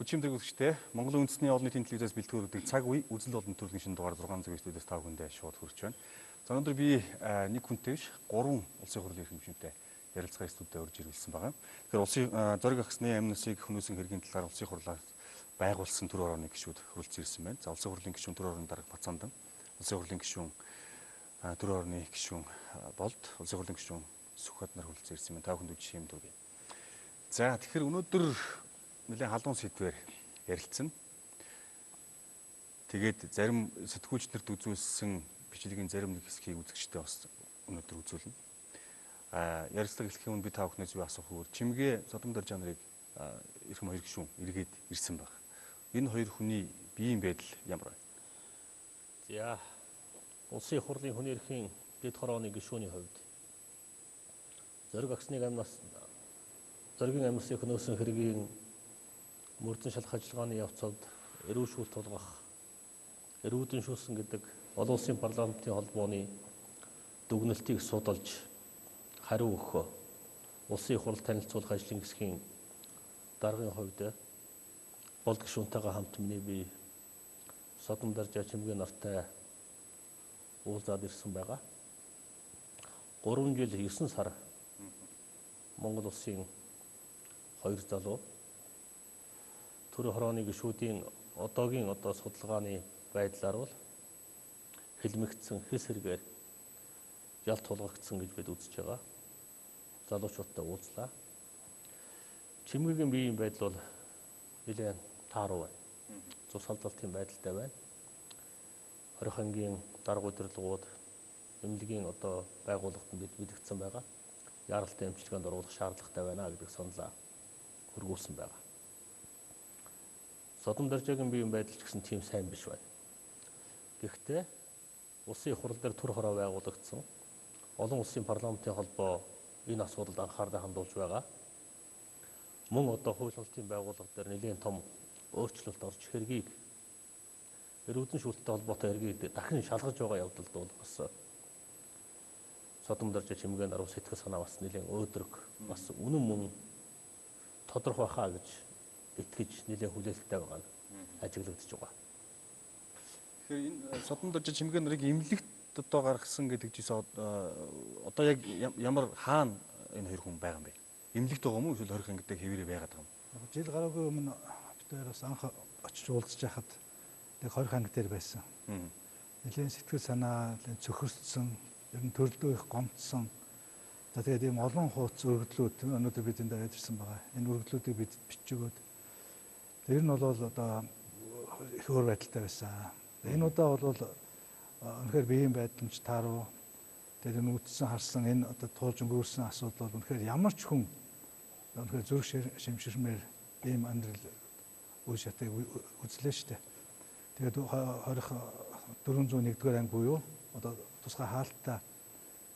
Өчигдөр үзэгчтэй Монголын үндэсний олон нийтийн телевизээс бэлтгэгдэх цаг үе үзэл болон нэвтрүүлгийн шинэ дугаар 609 студиэс та бүхэндээ шууд хүрч байна. За өнөөдөр би нэг хүнтэй биш 3 улсын хурлын эрхэм гишүүнтэй ярилцгаа студид урьж ирүүлсэн байгаа. Тэгэхээр улсын зориг ахсны амнисыг хөнөөсөн хэргийн талаар улсын хурлаар байгуулсан төр орооны гишүүд хүрэлцэн ирсэн байна. За улсын хурлын гишүүн төр орооны дарга Бацаандан, улсын хурлын гишүүн төр орооны гишүүн Болд, улсын хурлын гишүүн Сүхбат нар хүрэлцэн ирсэн байна. Та бүхэнд үжих юм дургий. За тэгэхээр өнөөдөр нэлээд халуун сэдвээр ярилцсан. Тэгээд зарим сэтгүүлчнэрт үзүүлсэн бичлэгийн зарим нэг хэсгийг үзэгчтэй бас өнөөдөр үзүүлнэ. Ярилцлага эхлэхийн өмнө би та бүхнээс юу асуух вэ? Чимгээ Содомдар жанрыг эрхэм хоёр гишүүн эргээд ирсэн баг. Энэ хоёр хүний биеийн байдал ямар вэ? За улсын хурлын хүний эрхийн дэд хорооны гишүүний хувьд зориг агсныг зоригийн амнисыг хөнөөсөн хэргийн мөрдөн шалах ажиллагааны явцад эрүүл шүүлт тулгах, эрүүдэн шүүлсэн гэдэг олон улсын парламентын холбооны дүгнэлтийг судалж хариу өгөх улсын хурал танилцуулах ажлын хэсгийн даргын хувьд Болд гишүүнтэйгээ хамт миний бие Содомдар Чимгээ нартай уулзаад ирсэн байгаа. 3 жил 9 сар Монгол улсын 2 залуу төр хорооны гишүүдийн одоогийн судалгааны байдлаар бол хэлмэгдсэн хэс хэрэгээр ялт тулгагдсан гэж бид үзэж байгаа. Залуучуудтай уулзлаа. Чимгээгийн биеийн байдал бол нэлээд тааруу байна. Цус халдвалтын байдалтай байна. Хорих ангийн дарга удирдлагууд эмнэлгийн байгууллагад бид мэдгдсэн байгаа. Яаралтай эмчилгээнд оруулах шаардлагатай байна гэдэг саналаа хөргүүлсэн байгаа. Содомдаржаагийн биеийн байдал ч гэсэн тийм сайн биш байна. Гэхдээ улсын хурал дээр төр хороо байгуулагдсан олон улсын парламентын холбоо энэ асуудалд анхаарлаа хандуулж байгаа. Мөн хууль хяналтын байгууллага дээр нэлээд том өөрчлөлт орж хэргийг эрүүдэн шүүлттэй холбоотой хэргийг дахин шалгаж байгаа явдалд бол бас Содомдаржаа Чимгээ нар сэтгэл санаа бас нэлээд өөдрөг бас үнэн мөн тодорхой хаа гэж итгэж нэлээд хүлээлттэй байгаа нь ажиглагдаж байгаа. Тэгэхээр энэ Содомдаржаа Чимгээ нарыг эмнэлэгт гаргасан гэдэг жишээ одоо яг ямар хаана энэ хоёр хүн байгаа юм бэ? Эмнэлэгт байгаа юм уу эсвэл хорих ангитай хэвээрээ байгаад байгаа юм? Жил гараагүй өмнө бид бас анх очиж уулзж байхад нэг хорих анги дээр байсан. Нэлээд сэтгэл санаа цөхөрсөн, ер нь төрлөө их гомдсон. За тэгээд ийм олон хуудас өргөдлүүд тийм өнөөдөр бид энэ дээр ярьсан байгаа. Энэ өргөдлүүдийг бид бичиж өгөөд тэр нь бол их өөр байдалтай байсан. Энэ удаа бол үнэхээр биеийн байдал нь тааруу. Тэгээд энэ үтсэн харсан энэ туулж өнгөрүүлсэн асуудал бол үнэхээр ямар ч хүн үнэхээр зүрх шимширмээр ийм амьдрал үе шатыг үзлээ шүү дээ. Тэгээд 401-р анги буюу тусгай хаалттай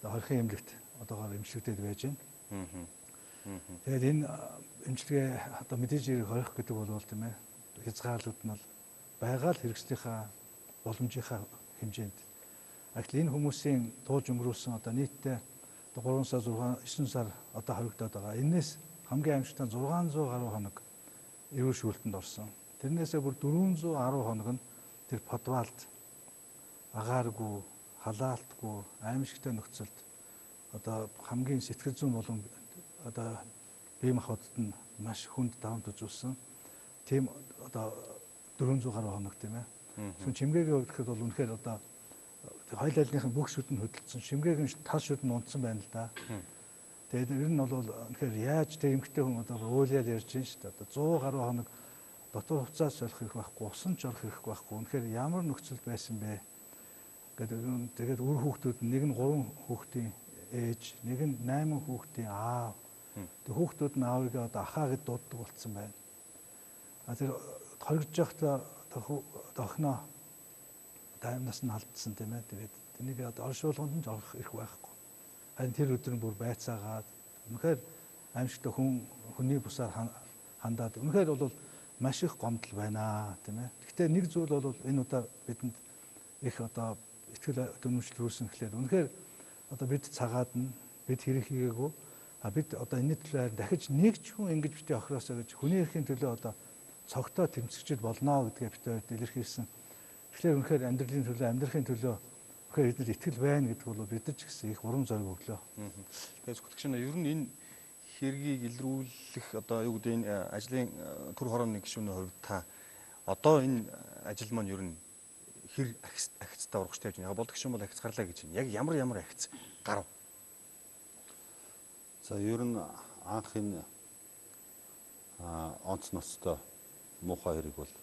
хорихын эмнэлэгт одоогоор эмчилэгдээд байж байна. Тэгээд энэ эмчилгээ мэдээж хэрэг хорих гэдэг бол тийм ээ хязгаарлалт нь бол байгаа л хэрэгслийнхаа боломжийнхаа хэмжээнд. Гэтэл энэ хүмүүсийн туулж өнгөрүүлсэн нийтдээ 3 сар 9 сар хоригдоод байгаа. Энээс хамгийн амжилттай 600 гаруй хоног эрүүл шүүлтэнд орсон. Тэрнээсээ бүр 410 хоног нь тэр подвалд агааргүй, халаалтгүй, аимшигтай нөхцөлд хамгийн сэтгэл зүйн болон бие махбодод нь маш хүнд давамт үзүүлсэн. Тийм 400 гаруй хоног тийм ээ. Тэгвэл Чимгээгийн хувьд гэхэд бол үнэхээр хоёул айлынхын бүх шүд нь хөдөлсөн. Чимгээгийн тал шүд нь унтсан байна л да. Тэгээд ер нь бол үнэхээр яаж тэр эмгтэй хүн уулиал ярьж байна шүү дээ. 100 гаруй хоног дотор хувцас солих хэрэг байхгүй, усан ч орох хэрэг байхгүй. Үнэхээр ямар нөхцөл байсан бэ? Тэгээд үр хүүхдүүд нэг нь 3 хүүхдийн ээж, нэг нь 8 хүүхдийн аав. Тэг хүүхдүүд нь аавыг ахаа гэд дууддаг болсон байна. Тэр хоригдож байхдаа охиноо таймнаас нь алдсан тийм ээ. Тэгээд тэнийг оршуулганд нь орох эрх байхгүй. Харин тэр өдөр нь бүр байцаагаад үнэхээр аимшигтай хүний бусаар хандаад үнэхээр бол маш их гомдол байна тийм ээ. Гэхдээ нэг зүйл бол энэ удаа бидэнд их итгэл өнөмшлөл үүснэ гэхлээр үнэхээр бид цагаад нь бид хэрэг хийгээгүй бид энэний төлөө дахиж нэг ч хүн ингэж бити охироосоо гэж хүний эрхийн төлөө цогтой тэмцэгчд болно гэдгээ бид хоёр илэрхийлсэн. Тэгэхээр үнэхээр амьдралын төлөө, амьдрахын төлөө үнэхээр бидэнд итгэл байна гэдэг бол бид нар ч гэсэн их урам зориг өглөө. Тэгээд зүгтгч нь ер нь энэ хэргийг илрүүлэх одоо юу гэдэг энэ ажлын төр хорооны гишүүний хувьд та одоо энэ ажил маань ер нь хэр ахицтай урагштай байж байна. Яг болдог гишүүн бол ахиц гарлаа гэж байна. Яг ямар ахиц гарав? За ер нь анх энэ онц ноцтой муухай хэрэг бол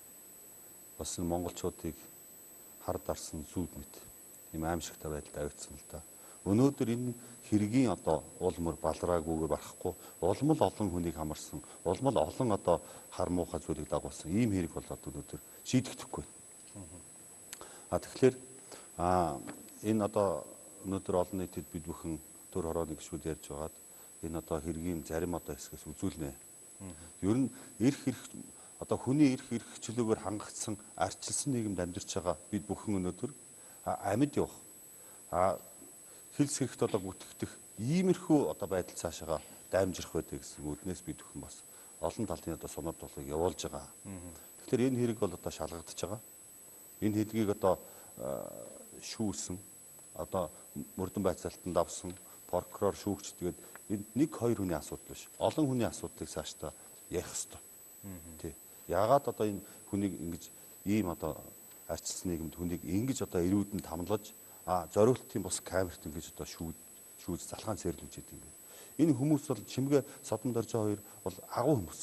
бас энэ монголчуудыг хар дарсан зүуд мэт ийм аимшигтай байдалд авчихсан л да. Өнөөдөр энэ хэргийн одоо улмөр балраагүйгээр барахгүй улмал олон хүнийг хамарсан, улмал олон одоо хар муухай зүйлийг дагуулсан ийм хэрэг бол одоо өнөөдөр шийдэгдэхгүй. Тэгэхээр энэ одоо өнөөдөр олон нийтэд бид бүхэн төр хорооны гишүүд ярьж байгаад энэ одоо хэргийн зарим одоо хэсгээс үзүүлнэ. Ер нь одоо хүний эрх чөлөөгөөр хангагдсан арчилсан нийгэмд амьдарч байгаа бид бүхэн өнөөдөр амьд явах хэлс хэрэгт одоо гүтгэх иймэрхүү одоо байдал цаашаага даймжрах байдаг гэсэн үднээс бид бүхэн бас олон талын одоо сонор толгойг явуулж байгаа. Тэгэхээр энэ хэрэг бол одоо шалгагдаж байгаа. Энэ хэдгийг одоо шүүсэн одоо мөрдөн байцаалтанд авсан прокурор шүүгч тэгээд энэ нэг хоёр хүний асуудал биш. Олон хүний асуудлыг цаашдаа ярих ёстой. Тий. Яагаад одоо энэ хүнийг ингэж ийм одоо арчилсан нийгэмд хүнийг ингэж одоо эрүүдэнд хамлаж зориултын бус камерт ингэж одоо шүүж залхаан цэрлүүлж идэг юм. Энэ хүмүүс бол чимгээ содон доржоо хоёр бол агуу хүмүүс.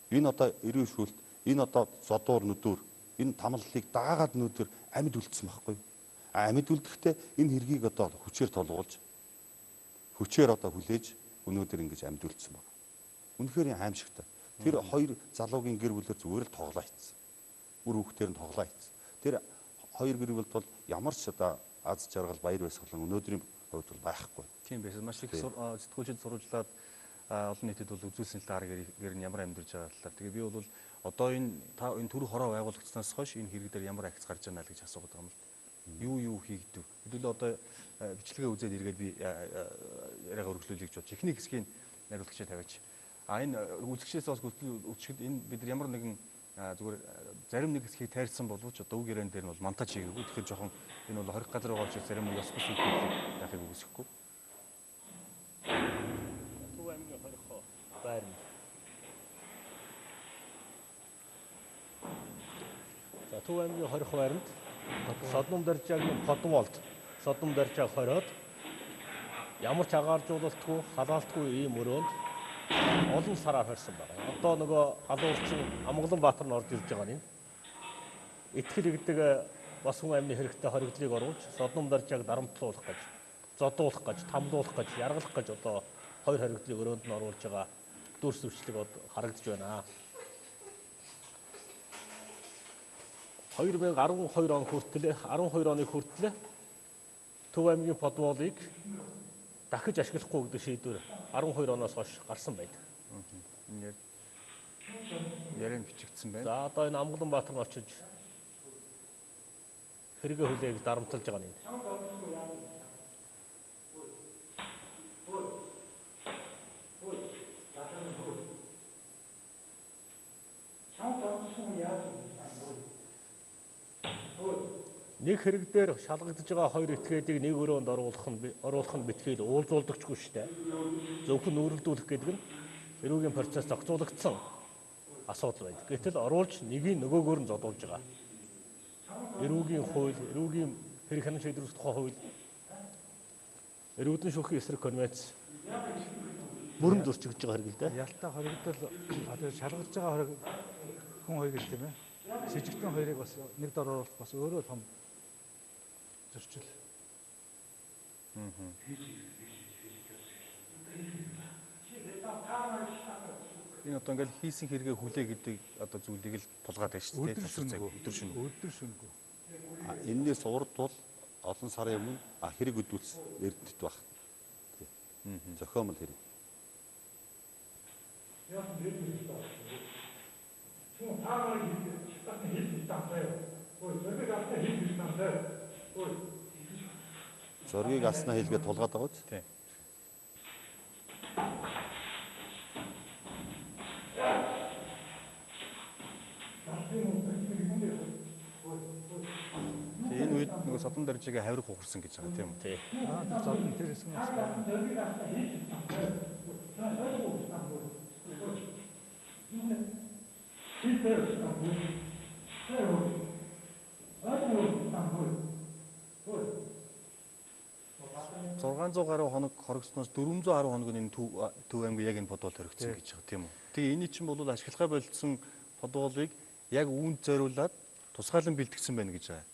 Энэ одоо эрүү шүүлт, энэ одоо зодуур нүдүр, энэ тамлалыг даагаад нүдүр амьд үлдсэн байхгүй юу? Амьд үлдэхдээ энэ хэргийг одоо хүчээр толгуулж хүчээр одоо хүлээж өнөөдөр ингэж амьд үлдсэн байна. Үнэхээр аимшигтай. Тэр хоёр залуугийн гэр бүлээр зүгээр л тоглоо хийцэн. Үр хүүхдээр нь тоглоо хийцэн. Тэр хоёр гэр бүлд бол ямар ч одоо аз жаргал баяр баясгалан өнөөдрийн хувьд бол байхгүй. Тийм байсан. Маш их сэтгүүлчид сурвалжлаад олон нийтэд бол үзүүлсэн л да арга гэр нь ямар амьдарч байгаа талаар. Тэгээ би бол одоо энэ төр хороо байгуулагдсанаас хойш энэ хэрэг дээр ямар ахиц гарч байна л гэж асуугаад байгаа юм л. Юу хийгдэв. Хэдүүлээ одоо бичлэгээ үзээд эргээд би яриагаа өргөжлүүлэх гэж бодож эхний хэсгийг нариулагчаа тавиач. Энэ үзэгчээс бас үчихэд энэ бид нар ямар нэгэн зүгээр зарим нэг хэсгийг тайрсан боловч одоо үг яриан дээр нь бол монтаж хийгээгүй. Тэгэхээр жоохон энэ бол хорих газар байгаа учраас зарим нэг ёс бус үгтэй яахыг үгүйсэхгүй. Төв аймгийн хорих байранд. За Төв аймгийн хорих байранд Содном Даржаагийн подволд Содном Даржаа хориод ямар ч агааржуулалтгүй, халаалтгүй ийм өрөөнд олон сараар хорьсон байна. Одоо нөгөө халуурчин Амгалан Баатар нь орж ирж байгаа нь итгэл гэдэг бас хүн амны хэрэгтэй хоригдлыг оруулж Содном Даржааг дарамтлуулах гэж, зодуулах гэж, тамлуулах гэж, яргалах гэж одоо хоёр хоригдлыг өрөөнд нь оруулж байгаа дүрс зүйчлэг харагдаж байна. 2012 он хүртэл 12 оны хүртэл Төв аймгийн подволыг дахиж ашиглахгүй гэдэг шийдвэр 12 оноос хойш гарсан байдаг. Яриан бичигдсэн байна. За одоо энэ Амгалан Баатар нь очиж хэрэгэ хүлээг дарамтлаж байгаа юм. Нэг хэрэг дээр шалгагдж байгаа хоёр этгээдийг нэг өрөөнд оруулах нь битгий уулзуулдагчгүй шүү дээ. Зөвхөн нүүрэлдүүлэх гэдэг нь эрүүгийн процесс зохицуулагдсан асуудал байдаг. Гэтэл оруулж нэгийг нөгөөгөөр нь зодуулж байгаа. Эрүүгийн хууль, эрүүгийн хэрэг хянан шийдвэрлэх тухай хууль, эрүүдэн шүүхийн эсрэг конвенц бүрэн зөрчигдөж байгаа хэрэг л дээ. Ялтаа хоригдол одоо шалгаж байгаа хориг хүн хоёр гэх юм ээ. Сэжигтэн хоёрыг бас нэг дор оруулах бас өөрөө том зөрчил. Энэ одоо ингээл хийсэн хэрэгээ хүлээ гэдэг одоо зүйлийг л тулгаад байна шүү дээ. Өдөр шөнөгүй. Энээс урд бол олон сарын өмнө хэрэг өдүүлсэн эрдэнэт баг. Зохиомл хэрэг. Зөргийг аснаа хэлгээд тулгаад байгаа үст. Тийм. содон даржийг хавирах ухарсан гэж байгаа тийм үү? Тий. Тэр зодон тэр хэсэг нь 600 гаруй хоног хоригдсноос 410 хоног нь энэ Төв аймаг яг энэ бодвол хоригдсон гэж байгаа тийм үү? Тэгээ энэ чинь бол ашиглахаа болцсон бодволыг яг үүнд зориулаад тусгаалan бэлтгэсэн байна гэж байгаа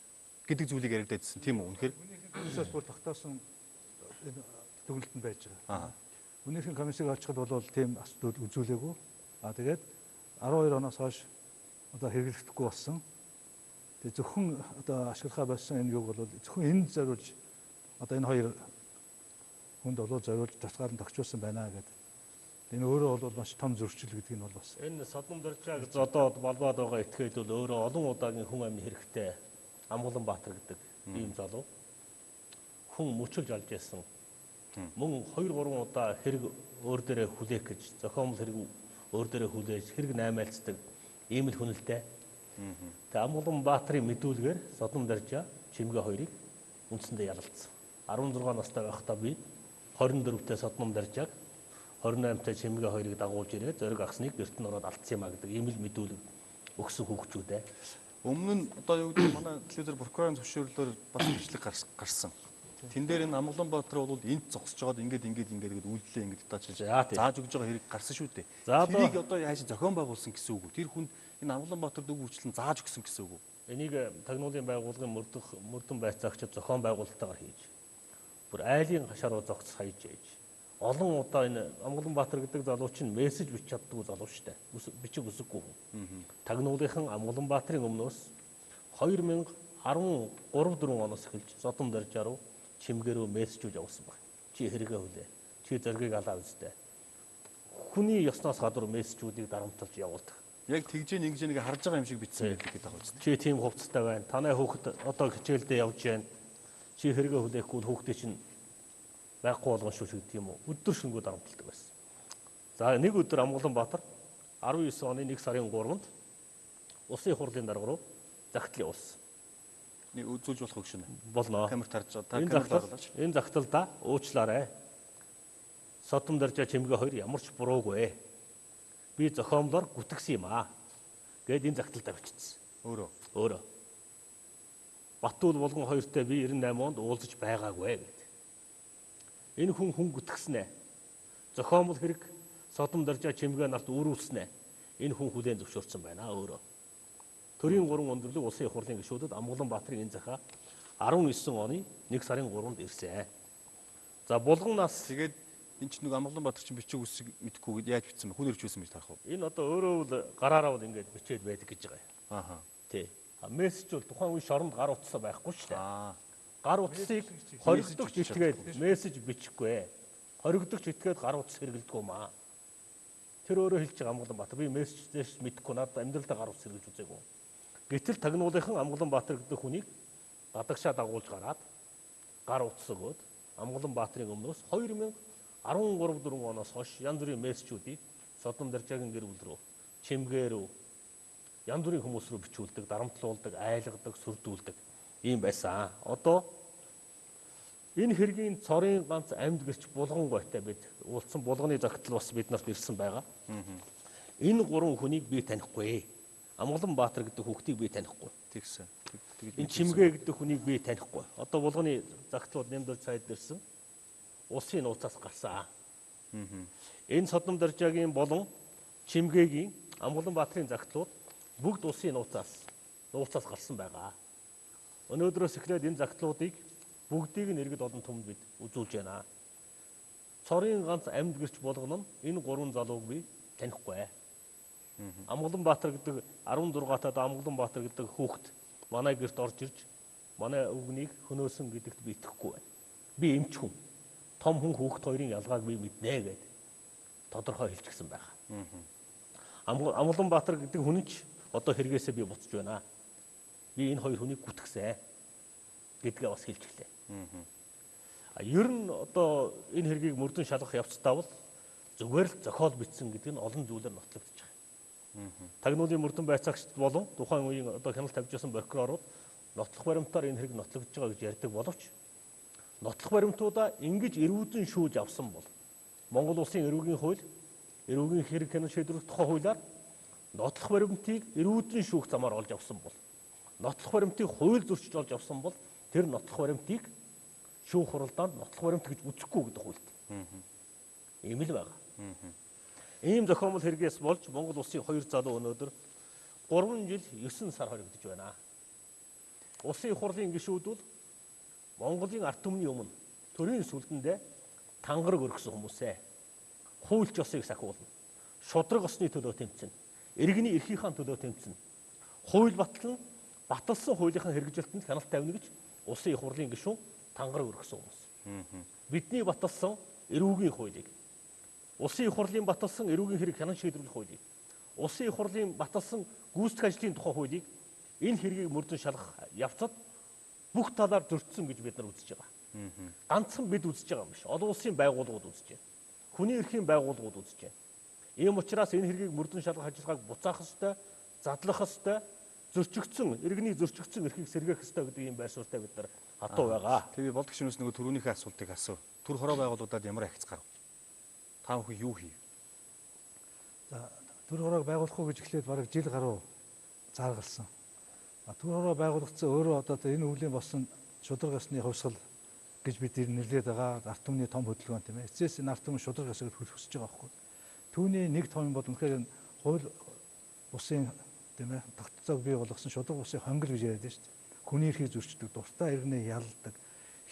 гэдэг зүйлийг яригдчихсэн тийм үү? Үнэхээр хүмүүсээс бүр тогтоосон төгөлтөнд байж байгаа. аа. Үнэрхийн комиссийг олчиход бол тийм асуудал үзүүлээгүй. Тэгээд 12 оноос хойш одоо хэрэглэгдэхгүй болсон. Тэгээ зөвхөн одоо ашиглахаа болсон энэ юг бол зөвхөн энд зориулж одоо энэ хоёр хүнд бол зориулж тусгаалan тогтчулсан байна гэдэг. Энэ өөрөө бол маш том зөрчил гэдэг нь бол бас. Энэ содон даржааг зодоод болбоод байгаа этгээд бол өөрөө олон удаагийн хүн амны хэрэгтэй Амгаланбаатар гэдэг ийм залуу хүн мөчөлж алж яасан. Мөн 2-3 удаа хэрэг өөр дээрээ хүлээх гэж зохиомл хэрэг өөр дээрээ хүлээж хэрэг наймаалцдаг ийм л хүнэлтэй. Тэгээ Амгаланбаатарын мэдүүлгээр содон даржаа чимгээ хоёрыг үндсэндээ ялалцсан. 16 настай байхдаа би 24-т содон даржааг 28-т чимгээ хоёрыг дагуулж ирээд зориг агсныг гэрт нь ороод алдсан юм а гэдэг ийм л мэдүүлэг өгсөн хүүхчүүдээ. Өмнө нь одоо юу гэдэг манай телевизээр прокурорын зөвшөөрлөөр бас бичлэг гарсан. Тэн дээр энэ Амгаланбаатар бол энд зогсож байгаад ингээд гэдэг үйлдэлээ ингээд даачилж зааж өгж байгаа хэрэг гарсан шүү дээ. Тэрийг одоо яаж зохион байгуулсан гэсэн үг үү? Тэр хүнд энэ Амгаланбаатар дөг үйлчлэн зааж өгсөн гэсэн үг үү? Энийг тагнуулын байгууллагын мөрдөн байцаагчид зохион байгуулалтаагаар хийж бүр айлын хашаа руу зогц хаяж ээж олон удаа энэ Амгаланбаатар гэдэг залуу чинь мессеж бичиж чаддаг залуу шүү дээ. Бичих үсэггүй хүн. Тагнуулынхан Амгаланбаатарын өмнөөс 2013-4 оноос эхэлж содон даржаа руу чимгэрөө мессежүүд явуулсан баг. Чи хэрэгээ хүлээ. Чи зоргийг алаа үстэй. Хүний ёсноос гадуур мессежүүдийг дарамтлж явуулдаг. Яг тэгж нэг харж байгаа юм шиг бичсэн байдаг гэдэг байгаа үстэй. Чи тийм хувцастай байна. Танай хүүхэд одоо хичээлдээ явж байна. Чи хэрэгээ хүлээхгүй хүүхдээ чинь байхгүй болгон шүү гэдэг юм уу? Өдөр шөнөгүй дарамталдаг байсан. За нэг өдөр Амгаланбаатар 19 оны 1 сарын 3-нд Улсын их хурлын дарга руу загтал явуулсан. Нэг үзүүлж болох үг шинэ. Болно. Камерт харж байгаа. Энэ загталда уучлаарай. Содон даржаа чимгээ хоёр ямар ч буруугүй. Би зохиомлоор гүтгсэн юм аа. Гэд энэ загталдаа бичсэн. Өөрөө. Батуул болгон хоёртой би 98 онд уулзаж байгаагүй гэд. Энэ хүн гүтгсэн ээ. Зохиомл хэрэг содон даржаа чимгээ нарт өрүүлсэн ээ. Энэ хүн хүлээн зөвшөөрсөн байна өөрөө. Төрийн 3 өндөрлөг улсын их хурлын гишүүдэд Амгаланбаатарын энэ захаа 19 оны 1 сарын 3-нд ирсэн. За булганнаас тэгээд энэ ч нэг Амгаланбаатар чинь бичих үсэг мэдхгүй яаж бичсэн бэ? Хүн ирж байсан гэж тарах уу? Энэ одоо өөрөө л гараараа бол ингэж бичээд байдаг гэж байгаа юм. Ааха. Тий. Мессеж бол тухайн үе шоронд гар утсаа байхгүй шүү дээ. Гар утсыг хоригдогч итгээд мессеж бичихгүй. Хоригдогч итгээд гар утас хэрэглэдэггүй маа. Тэр өөрөө хэлж байгаа Амгаланбаатар би мессеждээс мэдэхгүй надад амьдралдаа гар утас хэрэглэж үзээгүй. Гэтэл тагнуулынхан Амгаланбаатар гэдэг хүнийг гадагшаа дагуулж гараад гар утас өгөөд Амгаланбаатарын өмнөөс 2013-4 оноос хойш янз бүрийн мессежүүдийг содон даржаагийн гэр бүл рүү, чимгээ рүү янз бүрийн хүмүүс рүү бичүүлдэг, дарамтлуулдаг, айлгадаг, сүрдүүлдэг ийм байсан. Одоо энэ хэргийн цорын ганц амьд гэрч булган гойтой бид уулцсан булганы загтал бас бид нарт ирсэн байгаа. Энэ 3 хүнийг би танихгүй. Амгаланбаатар гэдэг хүүхдийг би танихгүй. Тэгсэн. Энэ чимгээ гэдэг хүнийг би танихгүй. Одоо булганы загтлууд нэмдэл цайд ирсэн. Улсын нууцаас гарсан. Энэ содон даржаагийн болон чимгээгийн Амгаланбаатарын загтлууд бүгд улсын нууцаас гарсан байгаа. Өнөөдрөөс эхлээд энэ загтлуудыг бүгдийг нь иргэд олон түмэнд бид үзүүлж байна. Цорын ганц амьд гэрч болгоно нь энэ 3 залууг би танихгүй. Амгаланбаатар гэдэг 16 таад Амгаланбаатар гэдэг хүүхэд манай гэрт орж ирж манай өвгнийг хөнөөсөн гэдэгт би итгэхгүй байна. Би эмч хүн. Том хүн хүүхэд хоёрын ялгааг би мэднэ гэд тодорхой хэлчихсэн байгаа. Амгаланбаатар гэдэг хүн ч одоо хэрэгээсээ би буцаж байна. Би энэ хоёр хүнийг гүтгсэн гэдгээ бас хэлж гэлээ. Ер нь одоо энэ хэргийг мөрдөн шалгах явцдаа бол зүгээр л зохиол бичсэн гэдэг нь олон зүйлээр нотлогдож байгаа. Тагнуулын мөрдөн байцаагчд болон тухайн үеийн одоо хяналт тавьж байсан прокурорууд нотлох баримтаар энэ хэрэг нотлогдож байгаа гэж ярьдаг боловч нотлох баримтуудаа ингэж эрүүдэн шүүж авсан бол Монгол улсын эрүүгийн хууль, эрүүгийн хэрэг хяналт шийдвэрлэх тухай хуулиар нотлох баримтыг эрүүдэн шүүх замаар олж авсан бол нотлох баримтыг хууль зөрчиж олж авсан бол тэр нотлох баримтыг шүүх хуралдаанд нотлох баримт гэж үзэхгүй гэдэг хуульд. Ийм л байгаа. Ийм зохиомл хэрэгээс болж Монгол улсын 2 залуу өнөөдөр 3 жил 9 сар хоригдож байна. Улсын их хурлын гишүүд бол Монголын ард түмний өмнө төрийн сүлдэндээ тангараг өргөсөн хүмүүсээ хуульч ёсыг сахиулна. Шудраг осны төлөө тэмцэнэ. Иргэний эрхийнхаа төлөө тэмцэнэ. Хууль баталсан хуулийнхаа хэрэгжилтэнд хяналт тавина гэж улсын их хурлын гишүүн тангараг өргөсөн хүмүүс. Бидний баталсан эрүүгийн хуулийг, улсын их хурлын баталсан эрүүгийн хэрэг хяналт шийдвэрлэх хуулийг, улсын их хурлын баталсан гүйцэтгэх ажлын тухай хуулийг энэ хэргийг мөрдөн шалгах явцад бүх талаар зөрчсөн гэж бид нар үзэж байгаа. Ганцхан бид үзэж байгаа юм биш. Олон улсын байгууллагууд үзэж байна. Хүний эрхийн байгууллагууд үзэж байна. Ийм учраас энэ хэргийг мөрдөн шалгах ажиллагааг буцаах ёстой, задлах ёстой, зөрчигдсөн, иргэний зөрчигдсөн эрхийг сэргээх ёстой гэдэг ийм байр суурьтай бид нар хатуу байгаа. TV болдог шинээс нөгөө төрөөнийхөө асуултыг асуу. Төр хороо байгууллагуудад ямар ахиц гарав? Та бүхэн юу хийв? За төр хороог байгуулах уу гэж эхлээд бараг жил гаруй зааргалсан. Төр хороо байгуулагдсан өөрөө одоо энэ өвлийн болсон шудраг ёсны хувьсгал гэж бид нэрлээд байгаа ард түмний том хөдөлгөөн тийм ээ. Эцээс энэ ард түмэн шудраг ёсыг хөлсөж байгаа байхгүй. Түүний нэг том юм бол үнэхээр энэ хууль бусын тийм ээ тогтцоог бий болгосон шудраг бусын хонгил гэж яриад байна шүү дээ. Хүний эрхийг зөрчдөг, дуртай иргэнээ ялдаг,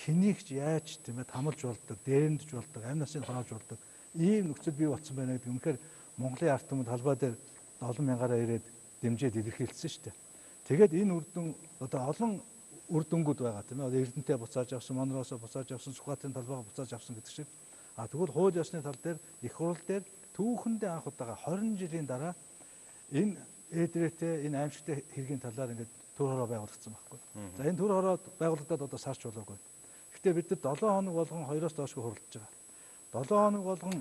хэнийг ч яаж тийм ээ хамалж болдог, дээрэмдж болдог, амь насыг хороож болдог ийм нөхцөл бий болсон байна гэдэг үнэхээр Монголын ард түмэнд халбаа дээр олон мянгаараа ирээд дэмжиж илэрхийлсэн шүү дээ. Тэгээд энэ үр дүн одоо олон үр дүнгууд байгаа тийм ээ. Эрдэнэтэй буцааж авсан, Монроосоо буцааж авсан, Сүхбаатарын талбайгаа буцааж авсан гэдэг шиг. Тэгвэл хууль ёсны тал дээр их хурал дээр түүхэндээ анх удаага 20 жилийн дараа энэ эдрээтэй энэ аимшигтай хэргийн талаар ингээд төр хороо байгуулагдсан байхгүй. За энэ төр хороо байгуулагдаад одоо сарч болоогүй. Гэхдээ бид нар 7 хоног болгон 2-оос доошгүй хуралдаж байгаа. 7 хоног болгон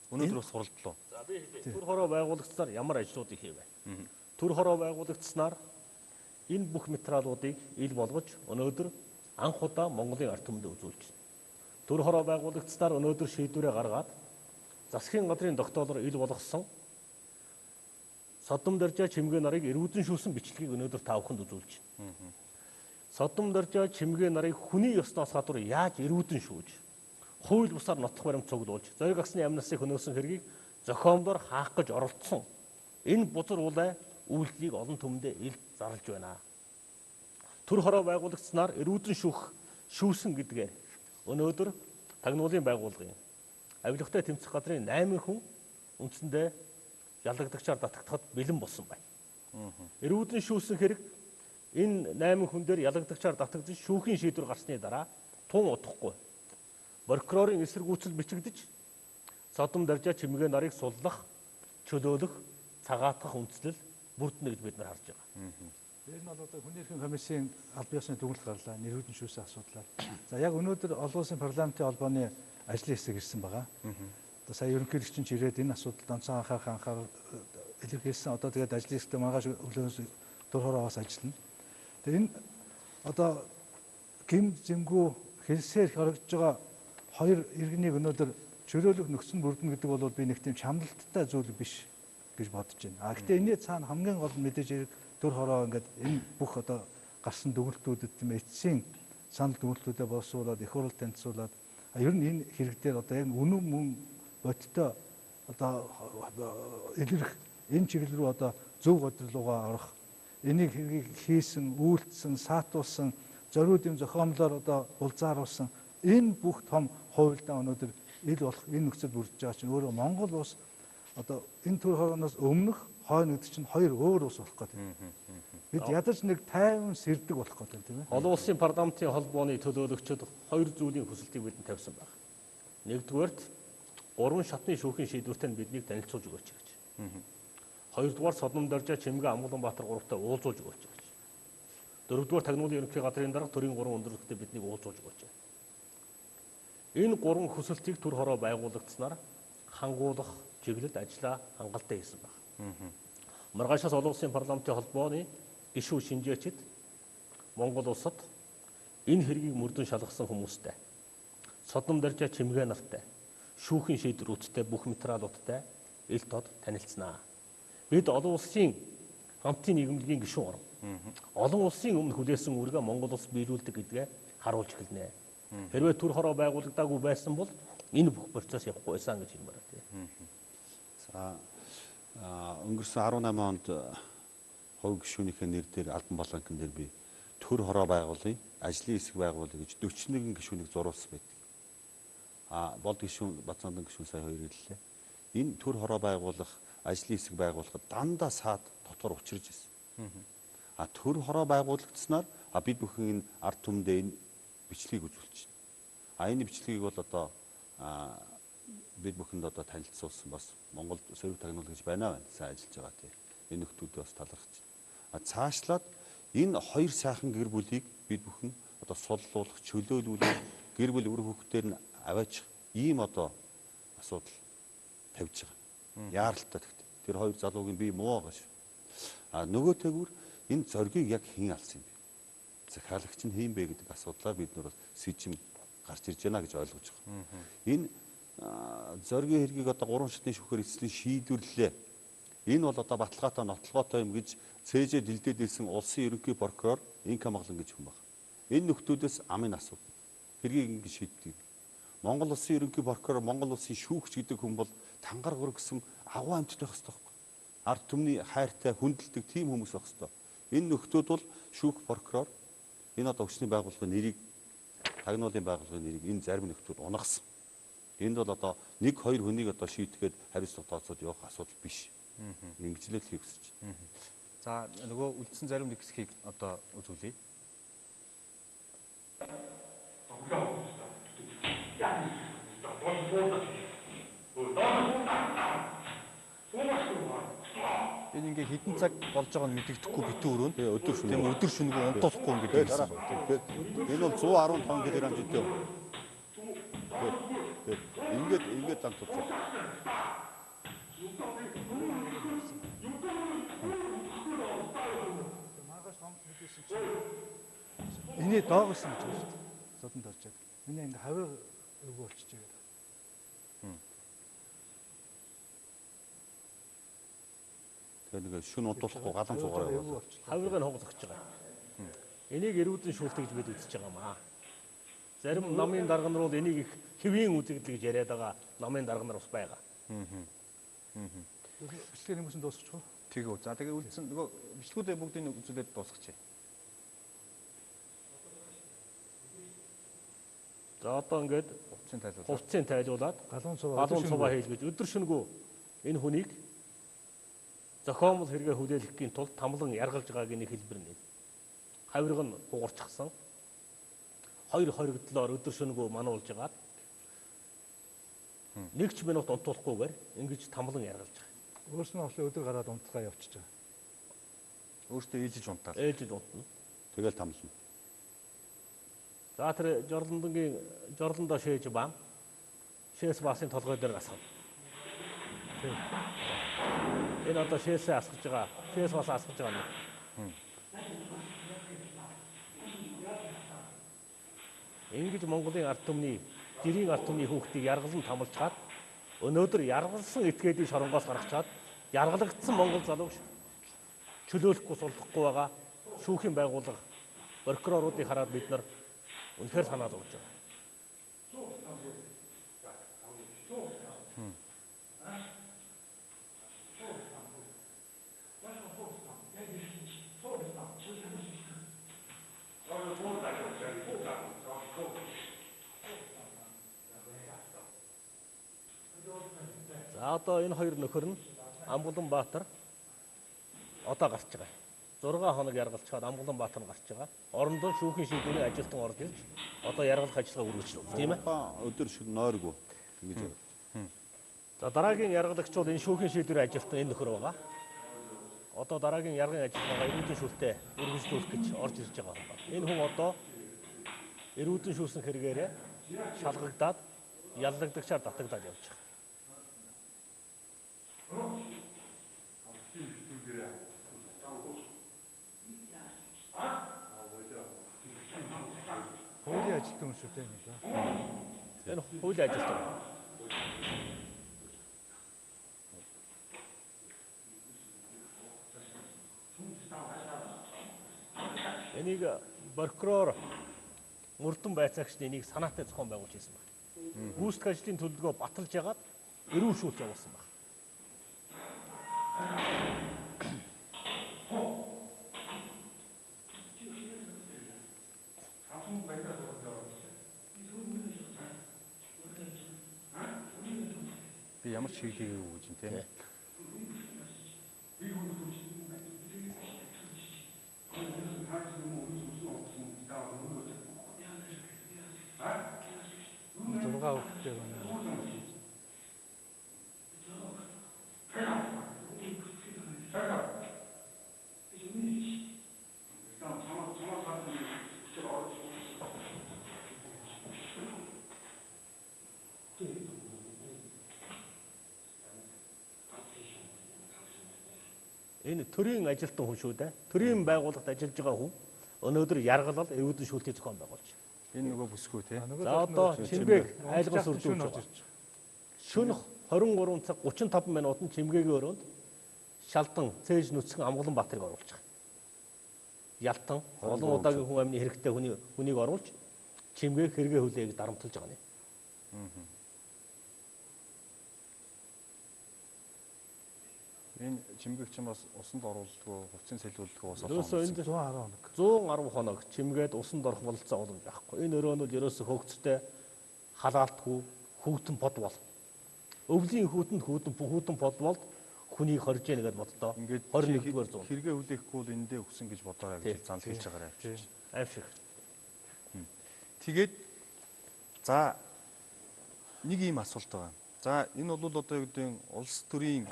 Өнөөдөр бас хуралдлоо. За би хэлээ. Төр хороо байгуулагдсанаар ямар ажлуудыг хийвэ? Төр хороо байгуулагдсанаар энэ бүх материалуудыг ил болгож өнөөдөр анх удаа Монголын ард түмэнд үзүүлж байна. Төр хороо байгуулагдсанаар өнөөдөр шийдвэрээ гаргаад засгийн газрын тогтоолоор ил болгосон Содом Доржоо чимгээ нарыг эрүүдэн шүүсэн бичлэгийг өнөөдөр та бүхэнд үзүүлж байна. Содом Доржоо чимгээ нарыг хүний ёсноос гадуур яаж эрүүдэн шүүж, хууль бусаар нотлох баримт цуглуулж, зориг агсны амь насыг хөнөөсөн хэргийг зохиомлоор хаах гэж оролцсон. Энэ бузар улай үйлдэлийг олон түмэндээ ил зарлж байна. Төр хороо байгуулагдсанаар эрүүдэн шүүсэн гэдгээр өнөөдөр тагнуулын байгууллагын авилгатай тэмцэх газрын 8 хүн үндсэндээ ялагдагчаар татагдахад бэлэн болсон байна. Эрүүдэн шүүсэн хэрэг энэ 8 хүн дээр ялагдагчаар татагдж шүүхийн шийдвэр гарсны дараа тун удахгүй прокурорын эсэргүүцэл бичигдэж Содом Доржоо чимгээ нарыг суллах, чөлөөлөх, цагаатгах үндслэл бүрднэ гэж бид нар харж байгаа. Тэр нь бол одоо хүний эрхийн комиссийн албан ёсны дүгнэлт гарлаа, нэрүүдэн шүүсэн асуудлаар. За яг өнөөдөр олон улсын парламентын холбооны ажлын хэсэг ирсэн байгаа. Одоо сая ерөнхийлөгч чинь ирээд энэ асуудалд онцгой анхаарал илэрхийлсэн. Одоо тэгээд ажлын хэсэгт маргааш өглөөс төр хороогоос ажиллана. Тэгээд энэ одоо гим зэмгүү хэлсээр хоригдж байгаа хоёр иргэнийг өнөөдөр чөлөөлөх нөхцөл бүрдэн гэдэг бол би нэг тийм чамлалттай зүйл биш гэж бодож байна. Гэхдээ энэний цаана хамгийн гол мэдээж төр хороо ингээд энэ бүх одоо гарсан дүгнэлтүүдэд тийм эцсийн санал дүгнэлтүүдэд боловсруулаад их хурал танилцуулаад ер нь энэ хэрэг дээр одоо яг үнэн мөн бодтой одоо илэрх энэ чиглэл рүү одоо зөв бодлогоо орох энийг хэргийг хийсэн, үйлдэлсэн, саатуулсан, зориуд юм зохиомлоор одоо булзааруулсан энэ бүх том хувилдаа өнөөдөр ил болох энэ нөхцөл бүрдэж байгаа чинь өөрөө Монгол улс одоо энэ төр хорооноос өмнөх хойно гэдэг чинь хоёр өөр улс болох гэдэг. Бид ядаж нэг тайван сэрдэг болох гэдэг тийм ээ. Олон улсын парламентын холбооны төлөөлөгчид хоёр зүйлийн хүсэлтийг бидэнд тавьсан байна. Нэгдүгээрт 3 шатны шүүхийн шийдвэртэй биднийг танилцуулж өгөөч гэж. Хоёрдугаар Содом Доржоо чимгээ Амгаланбаатар 3-тай уулзуулж өгөөч гэж. Дөрөвдүгээр тагнуулын ерөнхий газрын дарга төрийн 3 өндөрлөгтөд биднийг уулзуулж өгөөч. Энэ 3 хүсэлтийг төр хороо байгуулагдсанаар хангуулах чиглэлд ажиллаа хангалттай хийсэн байна. Маргаашаас олон улсын парламентын холбооны гишүүн шинжээчид Монгол улсад энэ хэргийг мөрдөн шалгасан хүмүүстэй, содном даржаа чимгээ нартай, шүүхийн шийдвэрүүдтэй бүх материалуудтай ил тод танилцсанаа. Бид олон улсын хамтын нийгэмлэгийн гишүүн орон. Олон улсын өмнө хүлээсэн үүргээ Монгол улс биелүүлдэг гэдгээ харуулж эхэлнэ. Хэрвээ төр хороо байгуулагдаагүй байсан бол энэ бүх процесс явахгүй байсан гэж хэлмээр байна. За өнгөрсөн 18 онд хувь гишүүнийхээ нэр дээр Албан баланкн дээр би төр хороо байгуулъя, ажлын хэсэг байгуулъя гэж 41 гишүүнийг зурулсан байдаг. Болд гишүүн, Бацаандан гишүүн сая хоёр хэллээ. Энэ төр хороо байгуулах, ажлын хэсэг байгуулахад дандаа саад дотор учирж ирсэн. Төр хороо байгуулагдсанаар бид бүхэн энэ ард түмэндээ энэ бичлэгийг үзүүлж байна. Энэ бичлэгийг бол одоо бид бүхэнд одоо танилцуулсан бас Монгол сөрөг тагнуул гэж байна сайн ажиллаж байгаа тийм. Энэ нөхдүүдээ бас талархаж байна. Цаашлаад энэ хоёр сайхан гэр бүлийг бид бүхэн одоо суллуулах, чөлөөлүүлэх, гэр бүл үр хүүхдээр нь аваачих ийм одоо асуудал тавьж байгаа. Яаралтай тэгт. Тэр хоёр залуугийн бие муу байгаа шүү. Нөгөөтэйгүр энэ зоргийг яг хэн алсан юм бэ? Захиалагч нь хэн бэ гэдэг асуудлаар бид нар сэжим гарч ирж байна гэж ойлгож байгаа. Энэ зоргийн хэргийг одоо 3 шатны шүүхээр эцлийн шийдвэрлэлээ. Энэ бол одоо баталгаатай нотлогоотой юм гэж цээжээ дэлдээд ирсэн улсын ерөнхий прокурор Инка Маглан гэж хүн байна. Энэ нөхдүүдээс амын асуу. Хэргийг ингэ шийддэг. Монгол улсын ерөнхий прокурор, Монгол улсын шүүгч гэдэг хүн бол тангар гөр гэсэн агуу амьтд байх хэрэгтэй байхгүй. Ард түмний хайртай, хүндэлдэг тийм хүмүүс байх хэрэгтэй. Энэ нөхдүүд бол шүүх прокурор энэ одоо хүчний байгууллагын нэрийг, тагнуулын байгууллагын нэрийг энэ зарим нөхдүүд унагсан. Энд бол одоо 1-2 хүнийг одоо шийтгэхэд хариуцлага тооцоод явах асуудал биш. Ингэжлэл хийх хүсэж байна. За нөгөө үлдсэн зарим нэг хэсгийг одоо үзүүлье. Энэ ингээ хідэн цаг болж байгааг нь мэддэхгүй битүү өрөөнд өдөр шөнө. Тийм өдөр шөнөгүй унтуулахгүй ингээд ирсэн. Энэ бол 115 кг жидээ. Ингээд дамтуулсан. Эний доогсон гэж байна шүү дээ. Содонд орчод. Миний ингээ хавиг өгөө болчихж байгаа. Тэгээ нэг шүн унтуулахгүй галан цугаараа явуулсан. Хавирыг нь хонгоцогч байгаа. Энийг эрүүдэн шүүлтгэж бид үзэж байгаа маа. Зарим намын дарга нар бол энийг их хэвийн үзэгдэл гэж яриад байгаа намын дарга нар бас байгаа. Бичлэгийн хүмүүсийн дуусчихгүй. Тэгөө. За тэгээ үлдсэн нөгөө бичлэгүүдээ бүгдийг үзүүлээд дуусгачих. За одоо ингээд хувцсын тайлуулаад галуун цуваа хийлгэж өдөр шөнөгүй энэ хүнийг зохиомл хэрэгэ хүлээлгэхийн тулд тамлан яргалж байгааг нэг хэлбэр нэ. Хавирг нь хугарчихсан. Хоёр хоригдлоор өдөр шөнөгүй мануулж агаад 1 минут унтуулахгүйгээр ингэж тамлан яргалж байгаа. Өөрснөө ослоо өдөр гараад унтгаа явчихж байгаа. Өөртөө ээлжиж унтаад. Ээлжид унтна. Тэгэл тамлна. За тэр жорлондоо шээж баам. Шээс баасын толгой дээр асгав. Энэ одоо шээсээ асгаж байгаа. Шээс бас асгаж байгаа юм. Ингэж Монголын ард түмний, жирийн ард түмний хүүхдийг яргалан тамалчаад өнөөдөр яргалсан этгээдийн шоронгоос гаргачаад яргалагдсан Монгол залууг чөлөөлөхгүй сулдахгүй байгаа шүүхийн байгууллага прокуроруудыг хараад бид нар үнэхээр санаа зовж байгаа. За одоо энэ хоёр нөхөр нь Амгалан Баатар одоо гарч байгаа. 6 хоног яргалчаад Амгалан Баатар гарч байгаа. Орондоо шүүхийн шийдвэрийн ажилтан орж ирж одоо яргалах ажиллагаа үргэлжлүүлж байна. Тийм ээ? Өдөр шөнө нойргүй ингэж байна. За дараагийн яргалагч бол энэ шүүхийн шийдвэрийн ажилтан энэ нөхөр байгаа. Одоо дараагийн яргын ажиллагаа эрүүдэн шүүлтээ үргэлжлүүлэх гэж орж ирж байгаа байна. Энэ хүн одоо эрүүдэн шүүлсэн хэрэгээрээ шалгагдаад яллагдагчаар татагдаад явж байгаа. хуулийн ажилтан хүн шүү дээ нэг. Энэ хуулийн ажилтан. Энийг прокурор мөрдөн байцаагчны энийг санаатай зохион байгуулж ирсэн байна. Гүйцэтгэх ажлын төлөвлөгөө баталж ягаад эрүүл шүүлт явуулсан байна. Би ямар ч хийгээгүй гэж юм тийм. Зургаа өгөхтэй байна. Энэ төрийн ажилтан хүн шүү дээ. Төрийн байгууллагад ажиллаж байгаа хүн өнөөдөр яргалал эрүүдэн шүүлтийг зохион байгуулж. Энэ нөгөө бүсгүй тийм. За одоо чимгээг айлгал сүрдүүлж байгаа. Шөнөх 23 цаг 35 минутанд чимгээгийн өрөөнд Шалдан Цээж нүцгэн Амгалан Баатрыг оруулж байгаа. Ялтан олон удаагийн хүн амны хэрэгтэй хүнийг оруулж чимгээг хэрэгэ хүлээг дарамтлаж байгаа нь. Энэ чимгээг чинь бас усанд оруулдаггүй, хувцсын сэлүүлдэггүй бас Ерөөсөө энд 110 хоног чимгээд усанд орох бололцоо боломж байхгүй. Энэ өрөө нь ерөөсөө хөгцтэй халаалтгүй хүүтэн под бол. Өвлийн хүүтэн под бол хүнийг хорж яана гэдээ боддоо. ингээд 21-р зуун. хэрэгэ хүлээхгүй бол эндээ өгсөн гэж бодоорой гэж занл хийж байгаарай. Аимшиг. Тэгээд за нэг ийм асуулт байгаа. За энэ бол одоо юу гэдэг улс төрийн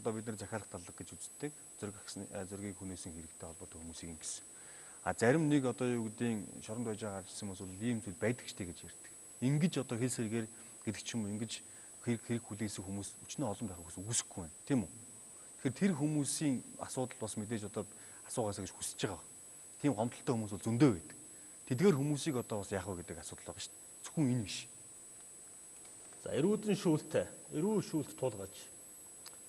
одоо бид нар захиалах таллаг гэж үздэг. Зөргийг хүнээсэн хэрэгтэй холбоотой хүмүүсийн гэсэн. А зарим нэг одоо юу гэдэг шоронд байж байгаа арчсан хүмүүс бол ийм зүйл байдаг ч гэж ярьдаг. Ингиж одоо хэл сэргээр гэдэг ч юм уу ингэж хэрэг хүлээсэн хүмүүс өчнөө олон байх хүмүүс үгүйсэхгүй байна. Тийм үү? Тэгэхээр тэр хүмүүсийн асуудал бас мэдээж одоо асуугаасаа гэж хүсэж байгаа. Тийм гомдолтой хүмүүс бол зөндөө байдаг. Тэдгээр хүмүүсийг одоо бас яах вэ гэдэг асуудал байгаа шүү дээ. Зөвхөн энэ биш. За эрүүдэн шүүлтэ, эрүүл шүүлт тулгаж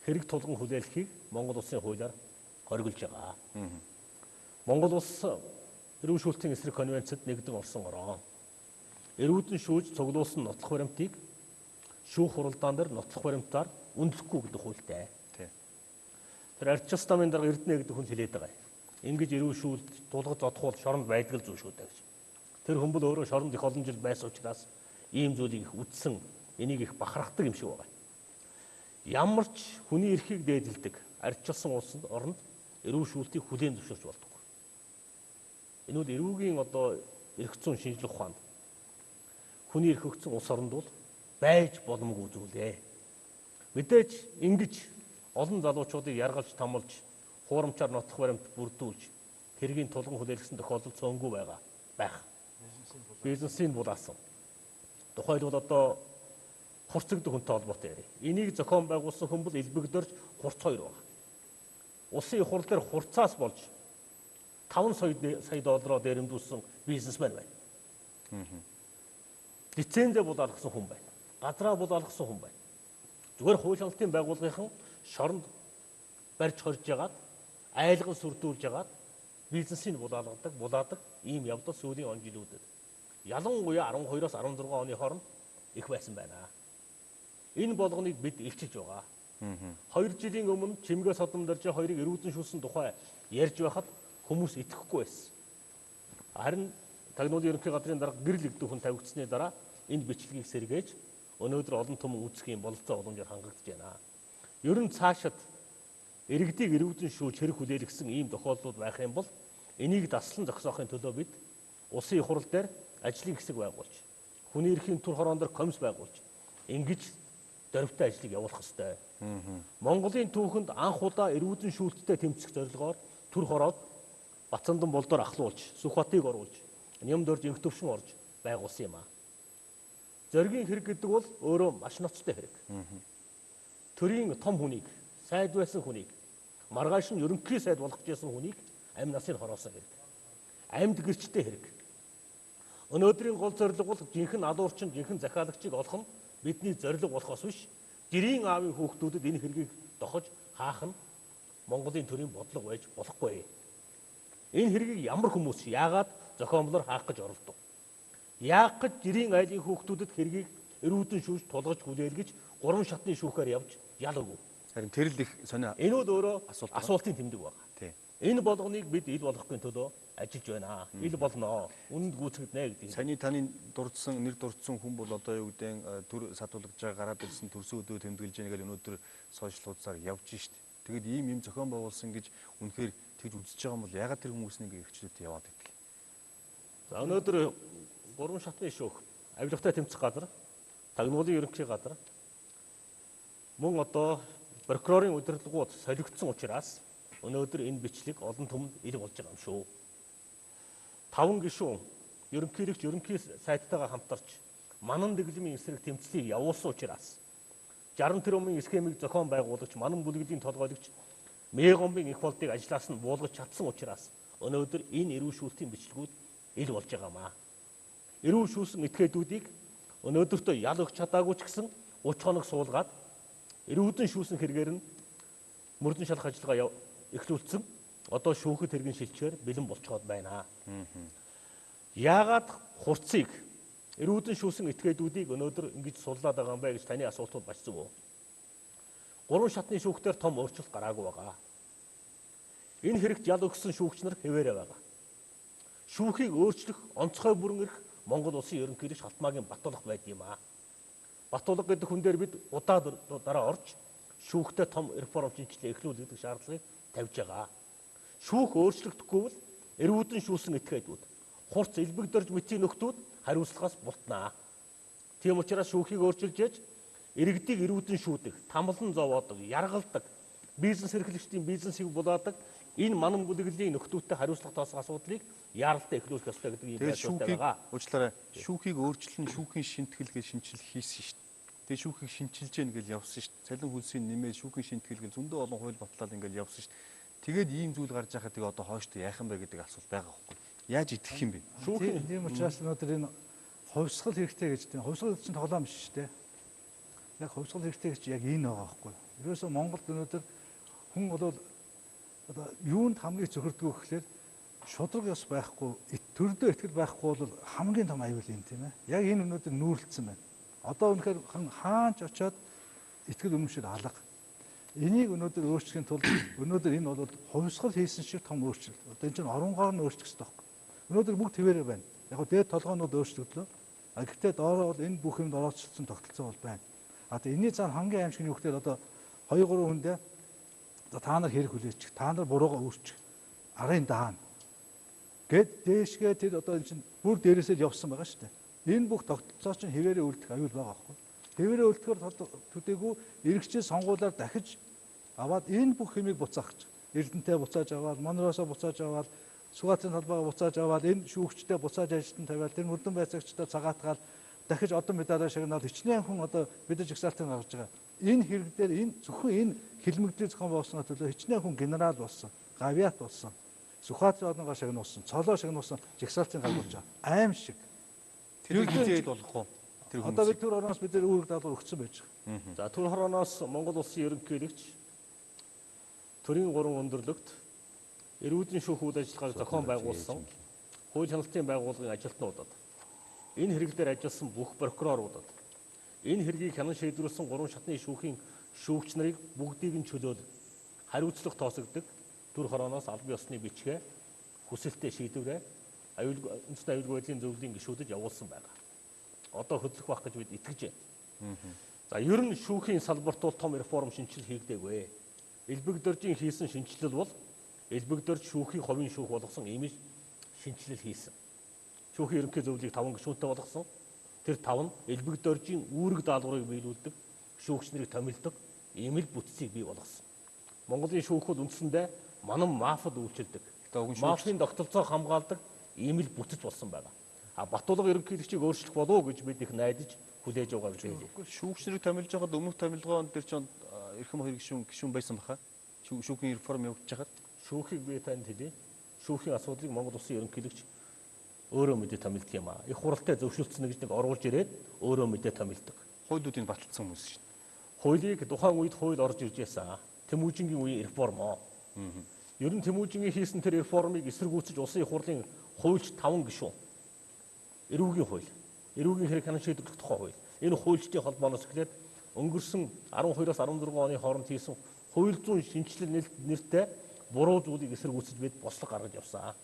хэрэг тулган хүлээлхийг Монгол улсын хуулиар хориглож байгаа. Монгол улс эрүүл шүүлтийн эсрэг конвенцэд нэгдэн орсон ороо. Эрүүдэн шүүж цуглуулсан нотлох баримтыг шүүх хуралдаан дээр нотлох баримтаар үнэлэхгүй гэдэг хуультай. Тэр арчилсан намын дарга Эрдэнэ гэдэг хүн хэлээд байгаа. Ингэж эрүүл шүүлт тулгаж зодхуул шоронд байдаг л зүйл шүү дээ гэж. Тэр хүн бол өөрөө шоронд их олон жил байсан учраас ийм зүйлийг их үтсэн, энийг их бахархдаг юм шиг байна. Ямар ч хүний эрхийг дээдэлдэг арчилсан улсад оронд эрүүл шүүлтийг хүлээн зөвшөөрч болдог. Энэ бол эрүүгийн одоо эрх зүйн шинжилгээ ухаанд хүний эрх өгсөн улс оронд бол байж боломгүй зүйл ээ. Мэдээж ингэж олон залуучуудыг яргалж тамалж хуурамчаар нотлох баримт бүрдүүлж хэргийн тулган хүлээлгэсэн тохиолдол цөөнгүй байх. Бизнесийн булаасан. Тухайд бол одоо хурцэгдэх хүнтэй холбоотой ярив. Энийг зохион байгуулсан хүн бол элбэгдэрж хурц 2 байна. Улсын их хурл дээр хурцаас болж 5 сая доллараар дээрэмдүүлсэн бизнесмен байна. Лицензээ булаалгасан хүн байна. Газраа булаалгасан хүн байна. Зүгээр хууль хяналтын байгууллагын шоронд барьж хорж ягаад айлгал сүрдүүлж ягаад бизнесийг булаадаг ийм явдал сүүлийн он жилүүдэд ялангуяа 12-оос 16 оны хооронд их байсан байна. Энэ болгоныг бид илчилж байгаа. 2 жилийн өмнө чимгээ содомдорж хоёрыг эрүүдэн шүүлсэн тухай ярьж байхад хүмүүс итгэхгүй байсан. Харин тагнуулын ерөнхий газрын дарга гэрэл игдэх хүн тавигдсны дараа энэ бичлэгийг сэргээж өнөөдөр олон түмэн үүсгэхийн бололцоо боломжоор хангагдж байна. Ер нь цаашид иргэдийг эрүүдэн шүүж хэрэг хүлээлгэсэн ийм тохиолдлууд байх юм бол энийг даслан зогсоохын төлөө бид улсын их хурл дээр ажлын хэсэг байгуулж, хүний эрхийн түр хорон дээр комисс байгуулж, ингэж дөрвтэй ажлыг явуулах ёстой. Монголын түүхэнд анх удаа эрүүдэн шүүлттэй тэмцэх зорилгоор түр хороод Бацандан болдоор ахлуулж, Сүхбатыг оруулж, Нямдорж инх төвшин орж байгуулсан юм аа. Зоригийн хэрэг гэдэг бол өөрөө маш ноцтой хэрэг. Төрийн том хүнийг, сайд байсан хүнийг, маргааш нь ерөнхий сайд болох гэсэн хүнийг амь насыг хороосон хэрэг. Амьд гэрчтэй хэрэг. Өнөөдрийн гол зорилго бол жинхэнэ алуурчин, жинхэнэ захиалагчийг олох нь бидний зорилго болохоос биш. Гэрийн аавын хүүхдүүдэд энэ хэргийг дохож хаах нь Монголын төрийн бодлого байж болохгүй. Энэ хэргийг ямар хүмүүс яагаад зохиомлоор хаах гэж оролдов? Яах гэж гэрийн айлын хүүхдүүдэд хэргийг эрүүдэн шүүж тулгаж хүлээлгэж 3 шатны шүүхээр явж ялаагүй. Харин тэр л их сонио. Энэ бол өөрөө асуултын тэмдэг байна. Тий. Энэ болгоныг бид ил болгохын төлөө ажиллаж байна. Ил болно. Үнэнд гүйцэгдэнэ гэдэг. Саний таны нэр дурдсан хүн бол одоо юу гэдэг төр садуулгаж байгаа гараад ирсэн төрсөн өдөө тэмдэглэж яагаад өнөөдөр сошиал хуудасаар явж шít. Тэгэд ийм зохион байгуулсан гэж үнэхээр тэгж үзэж байгаа юм бол ягаад тэр хүмүүсийн ингэ эрхчлөлтөд яваад байдаг? За өнөөдөр 3 шатны шүүх, авилгатай тэмцэх газар, тагнуулын ерөнхий газар мөн одоо прокурорын удирдлагууд солигдсон учраас өнөөдөр энэ бичлэг олон түмэнд ил болж байгаа юм шүү. 5 гишүүн ерөнхийлөгч ерөнхий сайттайгаа хамтарч манан дэглэмийн эсрэг тэмцлийг явуулсан учраас 60 тэрбумын схемийг зохион байгуулагч манан бүлэглэлийн толгойлогч Мегомбын их болдыг ажлаас нь буулгаж чадсан учраас өнөөдөр энэ эрүү шүүлтийн бичлэгүүд ил болж байгаамаа. Эрүү шүүлсэн этгээдүүдийг өнөөдөртөө ял өгч чадаагүй ч гэсэн 30 хоног суулгаад эрүүдэн шүүсэн хэрэгээр нь мөрдөн шалах ажиллагаа эхлүүлсэн. Одоо шүүхэд хэргийн шилжээр бэлэн болцоод байна. Яагаад хурцыг эрүүдэн шүүсэн этгээдүүдийг өнөөдөр ингэж суллаад байгаа юм бэ гэж таны асуултууд маш зөв. 3 шатны шүүхтээр том өөрчлөлт гараагүй байгаа. Энэ хэрэгт ял өгсөн шүүгч нар хэвээрээ байгаа. Шүүхийг өөрчлөх онцгой бүрэн эрх Монгол улсын ерөнхийлөгч Халтмаагийн Батулга байд юм аа. Батулга гэдэг хүн дээр бид удаа дараа орж шүүхтэй том реформ шинжилгээ эхлүүл гэдэг шаардлагыг тавьж байгаа. Шүүх өөрчлөгдөхгүй бол эрүүдэн шүүсэн этгээдүүд, хурц элбэгдэрж мэтийн нөхдүүд хариуцлагаас бултнаа. Тийм учраас шүүхийг өөрчилж яж иргэдийг эрүүдэн шүүдэг, тамлан зовоодог, яргалдаг, бизнес эрхлэгчдийн бизнесийг булаадаг энэ манан бүлэглэлийн нөхдүүдтэй хариуцлага тоосох асуудлыг яаралтай эхлүүлэх ёстой гэдэг юм байдлаар байгаа. Уучлаарай. Шүүхийг өөрчлөн шүүхийн шинтгэл гэж шинжил хийсэн шүү дээ. Тэгээ шүүхийг шинчилж гэнэ гэж явсан шүү дээ. Цалин хөлсийн нэмээд шүүхийн шинтгэл гэж зөндөө олон хууль батлаад ингээд явсан шүү дээ. Тэгээд ийм зүйл гарч байхад тэгээ одоо хойштоо яах юм бэ гэдэг асуулт байгаа байхгүй. Яаж итгэх юм бэ? Шүүхийн тийм учраас өнөөдөр энэ хувьсгал хэрэгтэй гэж тийм хувьсгал чинь тоглоом биш шүү дээ. Яг хувьсгал хэрэгтэй гэж яг энэ байгаа байхгүй. Ерөөсөө Монголд өнөөдөр хүн бол одоо юунд хамгийн зөвхөрдгөө гэхлээр шудраг ёс байхгүй, төрдөө итгэл байхгүй бол хамгийн том аюул юм тийм ээ. Яг энэ өнөөдөр нүүрлэлсэн байна. Одоо үнэхээр хаач очоод итгэл үнэмшил алга. Энийг өнөөдөр өөрчлөхийн тулд өнөөдөр энэ бол хувьсгал хийсэн шиг том өөрчлөлт. Одоо энэ чинь оронгоор нь өөрчлөх хэрэгтэй байхгүй. Өнөөдөр бүгд хэвээрээ байна. Яг гоо дээд толгоонууд өөрчлөгдлөө. А гэхдээ доороо бол энэ бүх юмд орооцсон тогтолцоо бол байна. А тэгээ энэний цаана хамгийн аимшиг нь юу гэхээр одоо 2 3 хүндээ та нар хэрэг хүлээчих, та нар буруугаа өөрчих, арын даана. Гэт дээшгээ тэр одоо энэ чинь бүр дээрээсээ л явсан байгаа шүү дээ. Энэ бүх тогтолцоо чинь хэвээрээ үлдэх аюул байгаа байхгүй. Хэвээрээ үлдэхээр төдийгүй иргэжил сонгуулиар дахиж аваад энэ бүх хэмийг буцаах гэж. Эрдэнэтэй буцааж аваад, Монроосоо буцааж аваад, Сугатын талбайгаа буцааж аваад, энэ шүүгчтэй буцааж ажилтан тавиал, тэр мөрдөн байцаагчтай цагаатгаал дахиж одон медалаар шагнаад хичнээн хүн одоо бид жигсаалтын гаргаж байгаа. Энэ хэрэг дээр энэ зөвхөн энэ хилмигдэл зохион байгуулсны төлөө хичнээн хүн генерал болсон, гавьяат болсон, Сүхбаатарын одонгоо шагнуулсан, цолоо шагнуулсан жигсаалтын гаргаж байгаа. Аим шиг. Тэр хизээд болох уу? Одоо бид төр орноос бид үүрэг даалгавар өгсөн байж байгаа. За төр хорооноос Монгол улсын ерөнхийлөгч төрийн 3 өндөрлөгт эрүүдийн шүүх үйл ажиллагааг зохион байгуулсан хууль хяналтын байгууллагын ажилтнуудад энэ хэрэг дээр ажилласан бүх прокуроруудад энэ хэргийг хянан шийдвэрлсэн 3 шатны шүүхийн шүүгч нарыг бүгдийг нь чөлөөлөг хариуцлага тоосогддог төр хорооноос албан ёсны бичгээ хүсэлтээ шийдвэрээ үндэсний аюулгүй байдлын зөвлөлийн гишүүдэд явуулсан байгаа. Одоо хөдлөх байх гэж бид итгэж байна. За ер нь шүүхийн салбарт бол том реформ шинжилэл хийгдээгүй. Элбэг дөржийн хийсэн шинжилэл бол элбэг дөрж шүүхийн хувийн шүүх болгосон имиж шинжилэл хийсэн. Шүүхийн ерөнхий зөвлөлийг 5 гишүүнтэй болгосон. Тэр 5 нь элбэг дөржийн үүрэг даалгаврыг биелүүлдэг, шүүгч нарыг томилдог, имэл бүтцийг бий болгосон. Монголын шүүх бол үндсэндээ манан мафад үйлчилдэг. Мафийн тогтолцоо хамгаалдаг имэл бүтц болсон байгаа. А Батулга ерөнхийлөгчийг өөрчлөх болов уу гэж бид их найдаж хүлээж байгаа гэж хэлээ. Шүүгч нарыг томилж байгаад өмнөх томилгоон дээр ч эрхэм хоёр гишүүн байсан баха. Шүүхийн реформ явагдаж байгаад шүүхийг би танд хэлье. Шүүхийн асуудлыг Монгол улсын ерөнхийлөгч өөрөө мэдээ томилдог юм аа. Их хуралтай зөвшөөрсөн гэж нэг оруулж ирээд өөрөө мэдээ томилдог. Хуулиудыг баталсан хүмүүс шүү дээ. Хуулийг тухайн үед хууль орж ирж байсан. Тэмүүжингийн үеийн реформ. Ер нь Тэмүүжингийн хийсэн тэр реформыг эсэргүүцэж улсын их хурлын хуульч 5 гишүүн. Эрүүгийн хууль. Эрүүгийн хэрэг хянан шийдвэрлэх тухай хууль. Энэ хуульчдын холбооноос эхлээд өнгөрсөн 12-оос 16 оны хооронд хийсэн хууль зүйн шинжилэл нэртэй буруу зүйлийг эсэргүүцэж бид бослого гаргаж явсан.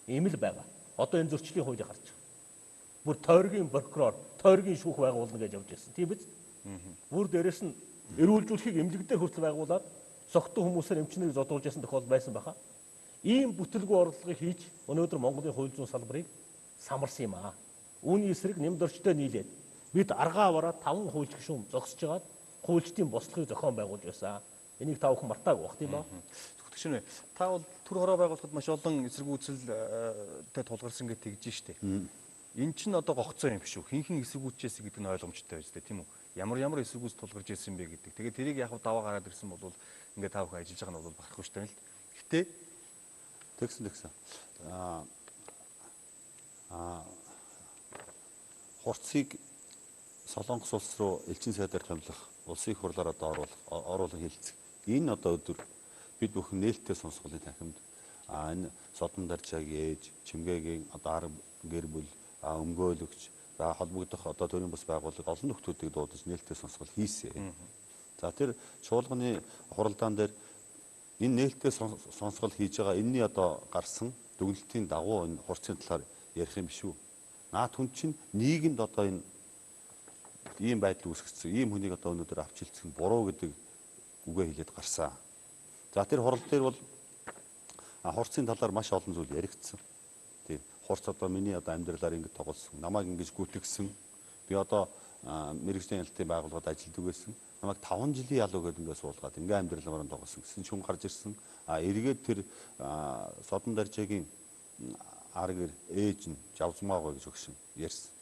Ийм л байгаа. Одоо энэ зөрчлийн хуулийг харж байгаа. Бүр тойргийн прокурор, тойргийн шүүх байгуулна гэж явж ирсэн. Тийм биз? Бүр дээрэс нь эрүүлжүүлэхийг эмнэлэгдээр хүртэл байгуулад согтун хүмүүсээр эмчнийг зодуулж ясан тохиолдол байсан баха. Ийм бүтлгүй орлогыг хийж өнөөдөр Монголын хууль зүйн салбарыг самарсан юм аа. Үүний эсрэг нэмд орчтой нийлээд бид аргаа аваараа 5 хуульч гишүүн зогсож хагаад хуульчдын бослогыг зохион байгуулж байсан. Энийг та бүхэн мартаагүй бах тийм ба. Тэгшнэ. Та бол төр хороо байгуулахад маш олон эсэргүүцэлтэй тулгарсан гэж тэгж штэ. Эн чинь одоо гогцоо юм биш үү? Хинхэн эсэргүүцчээс гэдэг нь ойлгомжтой байж тээ тийм үү? Ямар эсэргүүц тулгарч ирсэн бэ гэдэг. Тэгээд тэрийг яг даваа гараад ирсэн бол ингээд та бүхэн ажиллаж байгаа нь бол бахархгүй штэ л. Гэтэ тэгсэн. Хурцыг Солонгос улс руу элчин сайдаар томилох, улсын их хурлаар одоо оруулах хэлцэг. Энэ одоо өдөр бид бүхэн нээлттэй сонсголын танхимд энэ содон даржаагийн ээж, чимгээгийн одоо арга гэр бүл, өмгөөлөгч, холбогдох одоо төрийн бас байгууллага олон нөхдүүдийг дуудаж нээлттэй сонсгол хийсэн. За тэр чуулганы хуралдаан дээр энэ нээлттэй сонсгол хийж байгаа энэний одоо гарсан дүгнэлтийн дагуу энэ хурцын талаар ярих юм биш үү? Наад хүн чинь нийгэмд одоо энэ ийм байдал үүсгэсэн, ийм хүнийг одоо өнөөдөр авч хэлцэх буруу гэдэг үгээ хэлээд гарсан. За тэр хурал дээр бол хурцын талаар маш олон зүйл яригдсан. Тийм. Хурц одоо миний одоо амьдралаар ингэж тоглосон, намайг ингэж гүйтгсэн. Би одоо мэрэгжлийн ялтын байгууллагад ажилладаг байсан. Намайг 5 жилийн ялуу гэдэг ингээд суулгаад ингээ амьдралаар тоглосон гэсэн ч хүн гарч ирсэн. Эргээд тэр содон даржаагийн аргэр ээж нь жавзмаагаа гэж өгшин ярьсан.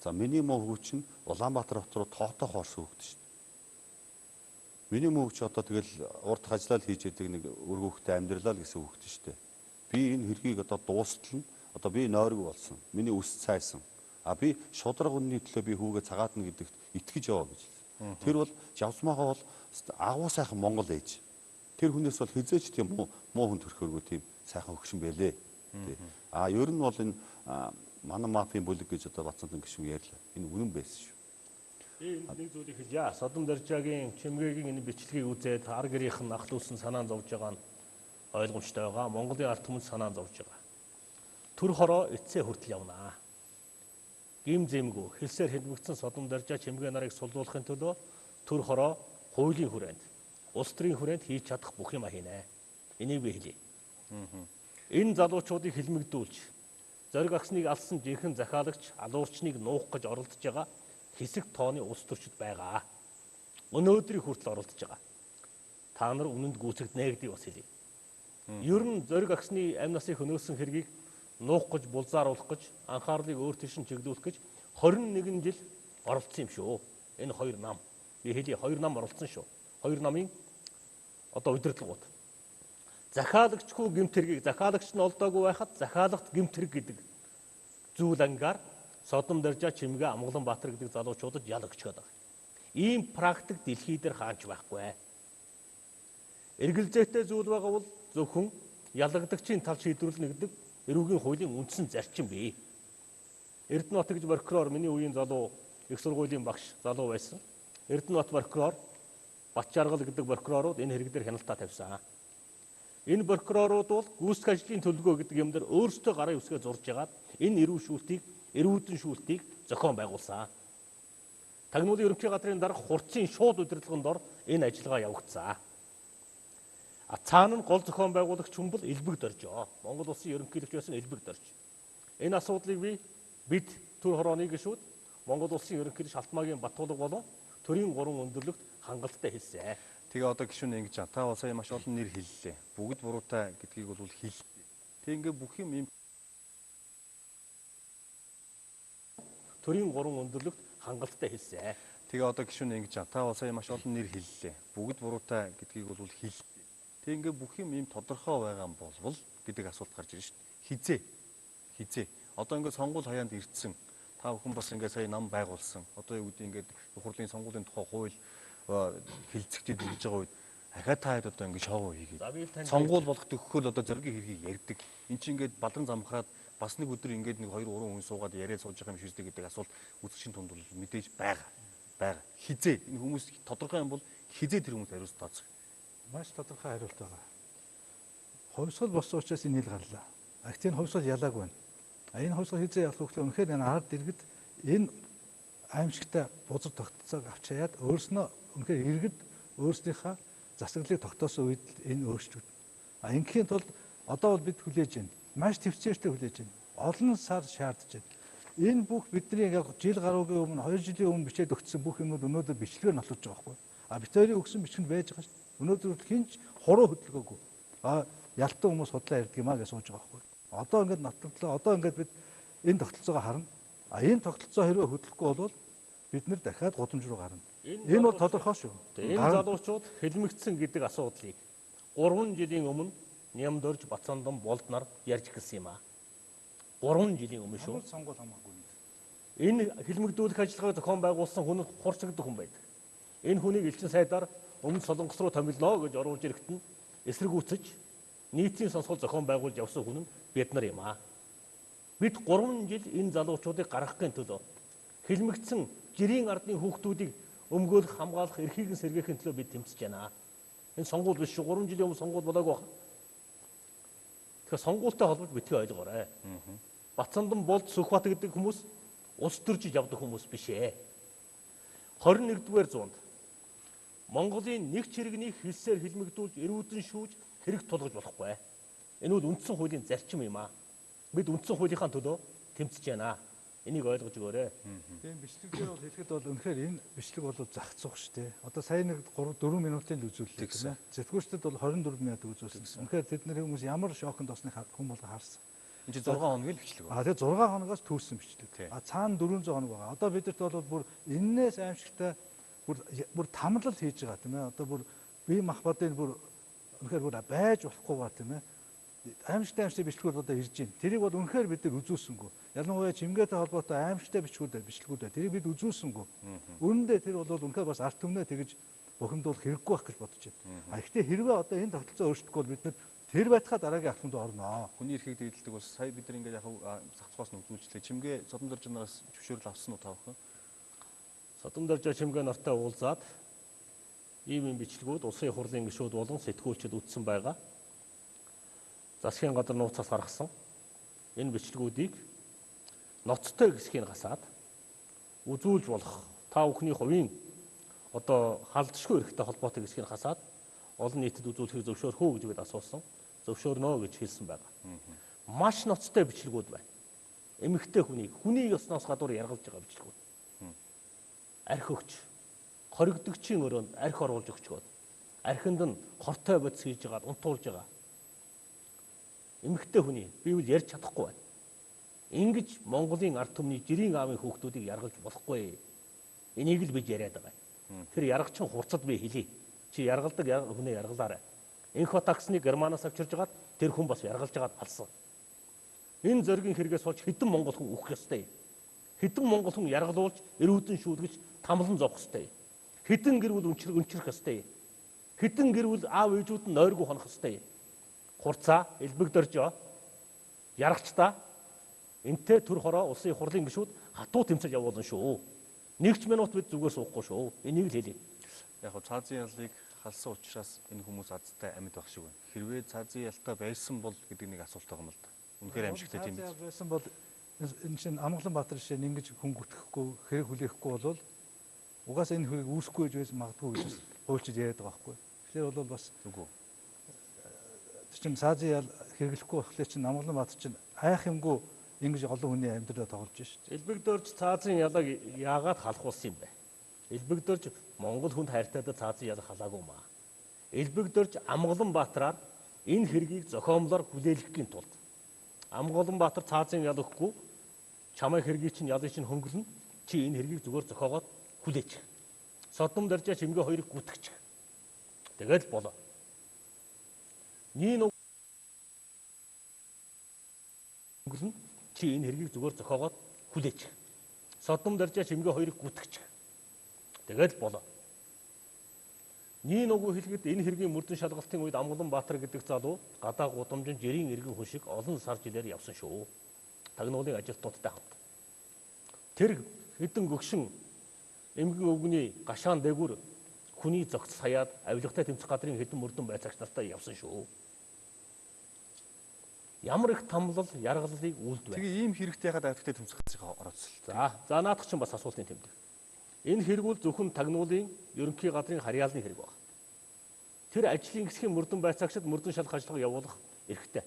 За миний муу хөвч нь Улаанбаатар хот руу тоотоо хоорсон хөвгт шүү дээ. Миний муу хөвч одоо тэгэл урд ажиллал хийж яадаг нэг өр хөвгтэй амьдралаа л гэсэн хөвгт шүү дээ. Би энэ хэргийг одоо дуустал нь одоо би нойрог болсон. Миний үс цайсан. Би шудраг үнний төлөө би хүүгээ цагаатна гэдэгт итгэж яваа гэж. Тэр бол жавсмаагаа бол агуу сайхан Монгол ээж. Тэр хүнээс бол хизээч тийм муу хүн төрхөөргүй тийм сайхан хөгшин байлээ. Ер нь бол энэ манай мафийн бүлэг гэж одоо Бацантан гişүн ярьлаа. Энэ үнэн байсан шүү. Энэ нэг зүйлийг хэлье. Содон даржаагийн чимгээгийн энэ бичлэгийг үзээд ар гэрийнх нь ахлуулсан санаан зовж байгаа нь ойлгомжтой байгаа. Монголын ард түмэнд санаан зовж байгаа. Төр хороо эцсээ хүртэл явнаа. Гим зэмгүй хэлсээр хэлбэгдсэн содон даржаа чимгээ нарыг сулдуулахын төлөө төр хороо хуулийн хүрээнд, улс төрийн хүрээнд хийж чадах бүх юм хийнэ. Энийг би хэлье. Энэ залуучуудыг хэлмэгдүүлж зориг агсныг алсан жинхэнэ захиалагч алуурчныг нуух гэж оролдож байгаа хэсэг тооны улс төрчид байгаа. Өнөөдрийг хүртэл оролдож байгаа. Та нар үнэнд гүйцэгднэ гэдгийг бас хэлье. Ер нь зориг агсны амь насыг хөнөөсөн хэргийг нуух гэж булзааруулах гэж анхаарлыг өөр тийш нь чиглүүлэх гэж 21 жил оролцсон юм шүү. Энэ хоёр нам. Би хэлье 2 нам оролцсон шүү. 2 намын одоо удирдлагууд. Захиалагчгүй гэмтэргийг захиалагч нь олдоогүй байхад захиалагт гэмтэрэг гэдэг зүйл ангаар Содон даржаа чимгээ Амгаланбаатар гэдэг залуучуудад ял өгчөөд байгаа. Ийм практик дэлхий дээр хаач байхгүй. Эргэлзээтэй зүйл байгаа бол зөвхөн ялгадагчийн тал шийдвэрлэнэ гэдэг эрүүгийн хуулийн үндсэн зарчим бий. Эрдэнэбат гэж прокурор миний үеийн залуу их сургуулийн багш залуу байсан. Эрдэнэбат прокурор Батчаргал гэдэг прокурорууд энэ хэрэг дээр хяналтаа тавьсан. Энэ прокурорууд бол гүйцэтгэх ажлын төлөвлөгөө гэдэг юм дээр өөрсдөө гарын үсгээ зурж ягаад энэ эрүүдэн шүүлтийг зохион байгуулсан. Тагнуулын ерөнхий газрын дарга хурцын шууд удирдлагын дор энэ ажиллагаа явагдсан. Цаана нь гол зохион байгуулагч хүн бол Элбэг Доржоо. Монгол улсын ерөнхийлөгч байсан Элбэг Дорж. Энэ асуудлыг бид төр хорооны гишүүд Монгол улсын ерөнхийлөгч Алтмаагийн Баттуулга болон төрийн 3 өндөрлөгт хангалттай хэлсэн. Тэгээ одоо гişүн ингэж та бол сая маш олон нэр хэллээ. Бүгд буруутай гэдгийг бол хэллээ. Тэг ингээ бүх юм ийм төрийн 3 өндөрлөгт хангалттай хэлсэн. Тэгээ одоо гişүн ингэж та бол сая маш олон нэр хэллээ. Бүгд буруутай гэдгийг бол хэллээ. Тэг ингээ бүх юм ийм тодорхой байгаа юм болвол гэдэг асуулт гарч ирж шээ. Хизээ. Одоо ингээд сонгуул хаяанд ирсэн. Та бүхэн бас ингээд сая нам байгуулсан. Одоо юу гэдэг ингээд хурлын сонгуулийн тухай хууль хилцэгчэд ирж байгаа үед ахаа та хэд одоо ингээд шоу хийгээд сонгуул болгох төгөхөөл одоо зоригийн хэргийг ярьдаг. Энд чинь ингээд балан замхаад бас нэг өдөр ингээд нэг 2 3 хүн суугаад яриад сууж байгаа юм шиг үстэй гэдэг асуулт үзэгчийн тунд бол мэдээж байгаа. Хизээ энэ хүмүүс тодорхой юм бол хизээ тэр хүмүүс хариулт тооцох. Маш тодорхой хариулт байгаа. Хувьсгал болсон учраас энэ ил гарлаа. Актийн хувьсгал ялаагүй байна. Энэ хувьсгал хизээ ялах хөглөө үнэхээр энэ ард иргэд энэ аимшигтай бузар тогтцоог авч хаяад өөрснөө үнэхээр иргэд өөрснийхөө засаглалыг тогтоосон үед энэ өөрчлөгд. Ингийн тулд одоо бол бид хүлээж байна. Маш төвчээртэй хүлээж байна. Олон сар шаардж байна. Энэ бүх бидний яг жил гаруугийн өмнө 2 жилийн өмнө бичээд өгсөн бүх юмуд өнөөдөр бичлэгээр нотолж байгаа байхгүй. Бид хоёрын өгсөн бичгэнд байж байгаа шүү дээ. Өнөөдөр хинч хуруу хөдөлгөөгүй. Ялтан хүмүүс худлаа ярьдаг юмаа гэж сууж байгаа байхгүй. Одоо ингээд нотолдлоо. Одоо ингээд бид энэ тогтолцоогоо харна. Энэ тогтолцоо хэрвээ хөдлөхгүй бол бид нэр дахиад гудамж руу гарна. Энэ бол тодорхой шүү. Энэ залуучууд хэлмэгдсэн гэдэг асуудлыг 3 жилийн өмнө Нямдорж Бацандан Болднаар ярьж гэлсэн юм аа. 3 жилийн өмнө шүү. Сонгуул хамаагүй. Энэ хэлмэгдүүлэх ажиллагааг зохион байгуулсан хүн хурцгддаг хүн байдаг. Энэ хүнийг элчин сайдаар өмнө Солонгос руу томилноо гэж оруулж ирэхэд нь эсэргүүцэж нийтийн сонсгол зохион байгуулж явсан хүн нь бид нар юм аа. Бид 3 жил энэ залуучуудыг гаргахын төлөө хэлмэгдсэн жирийн ардны хүүхдүүдийг өмгөөлөх, хамгаалах, эрхийг нь сэргээхийн төлөө бид тэмцэж байна. Энэ сонгуул биш шүү. 3 жилийн өмнө сонгуул болоогүй байна. Тэгэхээр сонгуультай холбож битгий ойлгоорой. Бацандан Болд Сүхбат гэдэг хүмүүс улс төржиж явдаг хүмүүс биш ээ. 21-р зуунд Монголын нэг чирэгнийг хэлсээр хэлмэгдүүлж эрүүдэн шүүж хэрэг тулгаж болохгүй. Энэ бол үндсэн хуулийн зарчим юм аа. Бид үндсэн хуулийнхаа төлөө тэмцэж байна. Энийг ойлгож өгөөрэй. Тийм бичлэгээр бол хэлэхэд бол үнэхээр энэ бичлэг бол зах зуух шүү дээ. Одоо сая нэг 4 минутын л үзүүлэлт тийм ээ. Зэтгүүчдэд бол 24 минут үзүүлсэн. Үнэхээр тэдний хүмүүс ямар шоконд осныг хүн болго харсан. Энд 6 хоног л бичлэг байна. Тэгээ 6 хоногоос түүсэн бичлэг. Цаана 400 хоног байгаа. Одоо бидэрт бол бүр энээс аимшигтай бүр тамлал хийж байгаа тийм ээ. Одоо бүр бие махбодын бүр үнэхээр бүр байж болохгүйгээр тийм ээ. Аимшигтай бичлэгүүд одоо ирж байна. Тэрийг бол үнэхээр бид нар үзүүлсэнгүй. Ялангуяа чимгээтэй холбоотой аимшигтай бичлэгүүд тэрийг бид үзүүлсэнгүй. Үүндээ тэр бол үнэхээр бас арт түмнээ тэгж бухимдуулах хэрэггүй байх гэж бодож байна. Гэхдээ хэрвээ одоо энэ тогтолцоо өөрчлөхгүй бол бид нар тэр байтхаа дараагийн алхамд орноо. Хүний эрхийг дээдэлдэг бас сая бид нар ингээд яг зах зоогоос нь үзүүлжлээ. Чимгээ содон дорж нараас зөвшөөрөл авсан уу та бүхэн? Содон дорж чимгээ нартай уулзаад ийм бичлэгүүд улсын хурлын гишүүд болон сэтгүүлчид үтсэн байгаа. Засгийн газар нууцаас гаргасан энэ бичлэгүүдийг ноцтой гисхийн гасаад үзүүлж болох та бүхний хувийн одоо халдшгүй эрхтэй холбоотой гисхийн хасаад олон нийтэд үзүүлэхийг зөвшөөрөх үү гэж бид асуусан. Зөвшөөрнө гэж хэлсэн байгаа. Маш ноцтой бичлэгүүд байна. Эмэгтэй хүний ёсноос гадуур яргалж байгаа бичлэгүүд. Архи өгч, хоригдөгчийн өрөөнд архи оруулж өгчгөөд, архинд нь хортой бодис хийж байгаа, унтуулж байгаа. Эмэгтэй хүний бивэл ярьж чадахгүй байна. Ингэж Монголын ард түмний жирийн аавын хүүхдүүдийг яргалж болохгүй. Энийг л бид яриад байгаа. Тэр яргачин хурцад би хэлье. Чи яргалдаг хүнээ яргалаарай. Энхо таксныг Германаас авчирж агаад тэр хүн бас яргалж агаад алсан. Энэ зоригийн хэрэгээс болж хэдэн монгол хүн үхэх ёстой. Хэдэн монгол хүн яргалуулж, эрүүдэн шүүлгэж, тамлан зовх ёстой. Хэдэн гэр бүл өнчрөх ёстой. Хэдэн гэр бүл аав ээжүүд нь нойргүй хонох ёстой. Хурцаа элбэгдэрж ярагчдаа энтэй төр хороо улсын хурлын гишүүд хатуу тэмцэж явуулна шүү. Нэг ч минут бид зүгээр суухгүй шүү. Энийг л хэлье. Яг нь цаазын ялыг халсан учраас энэ хүмүүс азтай амьд байх шиг байна. Хэрвээ цаазын ялтай байсан бол гэдэг нэг асуулт байгаа юм л да. Үнэхээр аимшигтай тийм биз. Байсан бол энэ чинь Амгаланбаатар жишээ нь ингэж хүн гүтгэхгүй, хэрэг хүлээхгүй бол угаасаа энэ хэрэг үүсэхгүй гэж байсан магадгүй гэж хуульчид яриад байгаа байхгүй. Тэгэхээр бол бас үгүй. чинь цаазын ял хэрэглэхгүй болохоор чинь Амгаланбаатар чинь айх юмгүй ингэж олон хүний амьдралаа тоглож шүү дээ. Элбэгдөрж цаазын ялыг яагаад халахулсан юм бэ? Элбэгдөрж Монгол хүнд хайртайдаа цаазын ял халаагүй маа. Элбэгдөрж Амгаланбаатараар энэ хэргийг зохиомлоор хүлээлгэхийн тулд Амгаланбаатар цаазын ял өгөхгүй чамай хэргийг чинь ялыг чинь хөнгөлнө. Чи энэ хэргийг зүгээр зохиогоод хүлээч. Содом доржаа чимгээ хоёрыг гүтгэж. Тэгэл болоо. Нин өнгөрнө. Чи энэ хэргийг зүгээр зохиогоод хүлээчих. Содом даржаа чимгээ хоёрыг гүтгэж. Тэгэл болоо. Нийн угуу хэлэхэд энэ хэргийн мөрдөн шалгалтын үед Амгалан Баатар гэдэг залуу гадаа гудамжин жирийн иргэн хүн шиг олон сар жилээр явсан шүү. Тагнуулын ажилтнуудтай хамт. Тэр хэдэн гөгшин эмгэн өвгний гашаан дээгүр хүний зогц саяад авилгатай тэмцэх газрын хэдэн мөрдөн байцаагч нартай явсан шүү. Ямар их тамлал, яргаллыг үйлдвэ. Тэгээ ийм хэрэгтэй хаад авилгатай тэмцэх газрыг орооцсон. За наадах чинь бас асуултын тэмдэг. Энэ хэрэг бол зөвхөн тагнуулын ерөнхий газрын харьяаллын хэрэг байна. Тэр ажлын хэсгийн мөрдөн байцаагчид мөрдөн шалах ажиллагаа явуулах эрхтэй.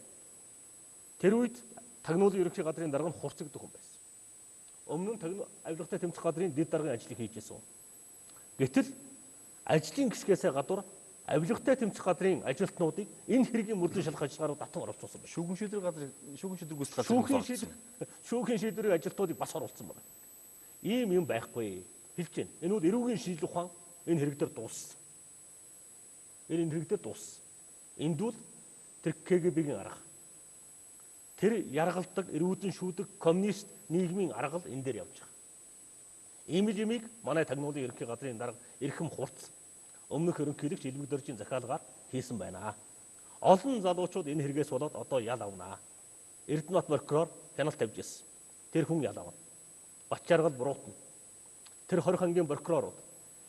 Тэр үед тагнуулын ерөнхий газрын дарга нь хурцэгдэх хүн байсан. Өмнө нь авилгатай тэмцэх газрын дэд даргын ажлыг хийж байсан. Гэтэл ажлын хэсгээс гадуур авилгатай тэмцэх газрын ажилтнуудыг энэ хэргийн мөрдөн шалах ажиллагаа руу татан оруулсан байна. Шүүгэн шийдвэр гүйцэтгэх газар. Шүүхийн шийдвэрийн ажилтнуудыг бас оруулсан байна. Ийм юм байхгүй. Хэлж байна. Энэ бол эрүүгийн шийдэл ухаан энэ хэрэг дээр дууссан. Энэ хэрэг дээр дууссан. Энд бол тэр КГБ-ийн арга. Тэр яргалдаг, эрүүдэн шүүдэг коммунист нийгмийн арга л энэ дээр явж байгаа. Ийм л юмыг манай тагнуулын ерөнхий газрын дарга Эрхэм Хурц өмнөх ерөнхийлөгч Илбэг Доржийн захиалгаар хийсэн байна. Олон залуучууд энэ хэрэгээс болоод одоо ял авнаа. Эрдэнэт прокурор хяналт тавьж ирсэн. Тэр хүн ял авна. Батчааргал буруутна. Тэр 20 ангийн прокурорууд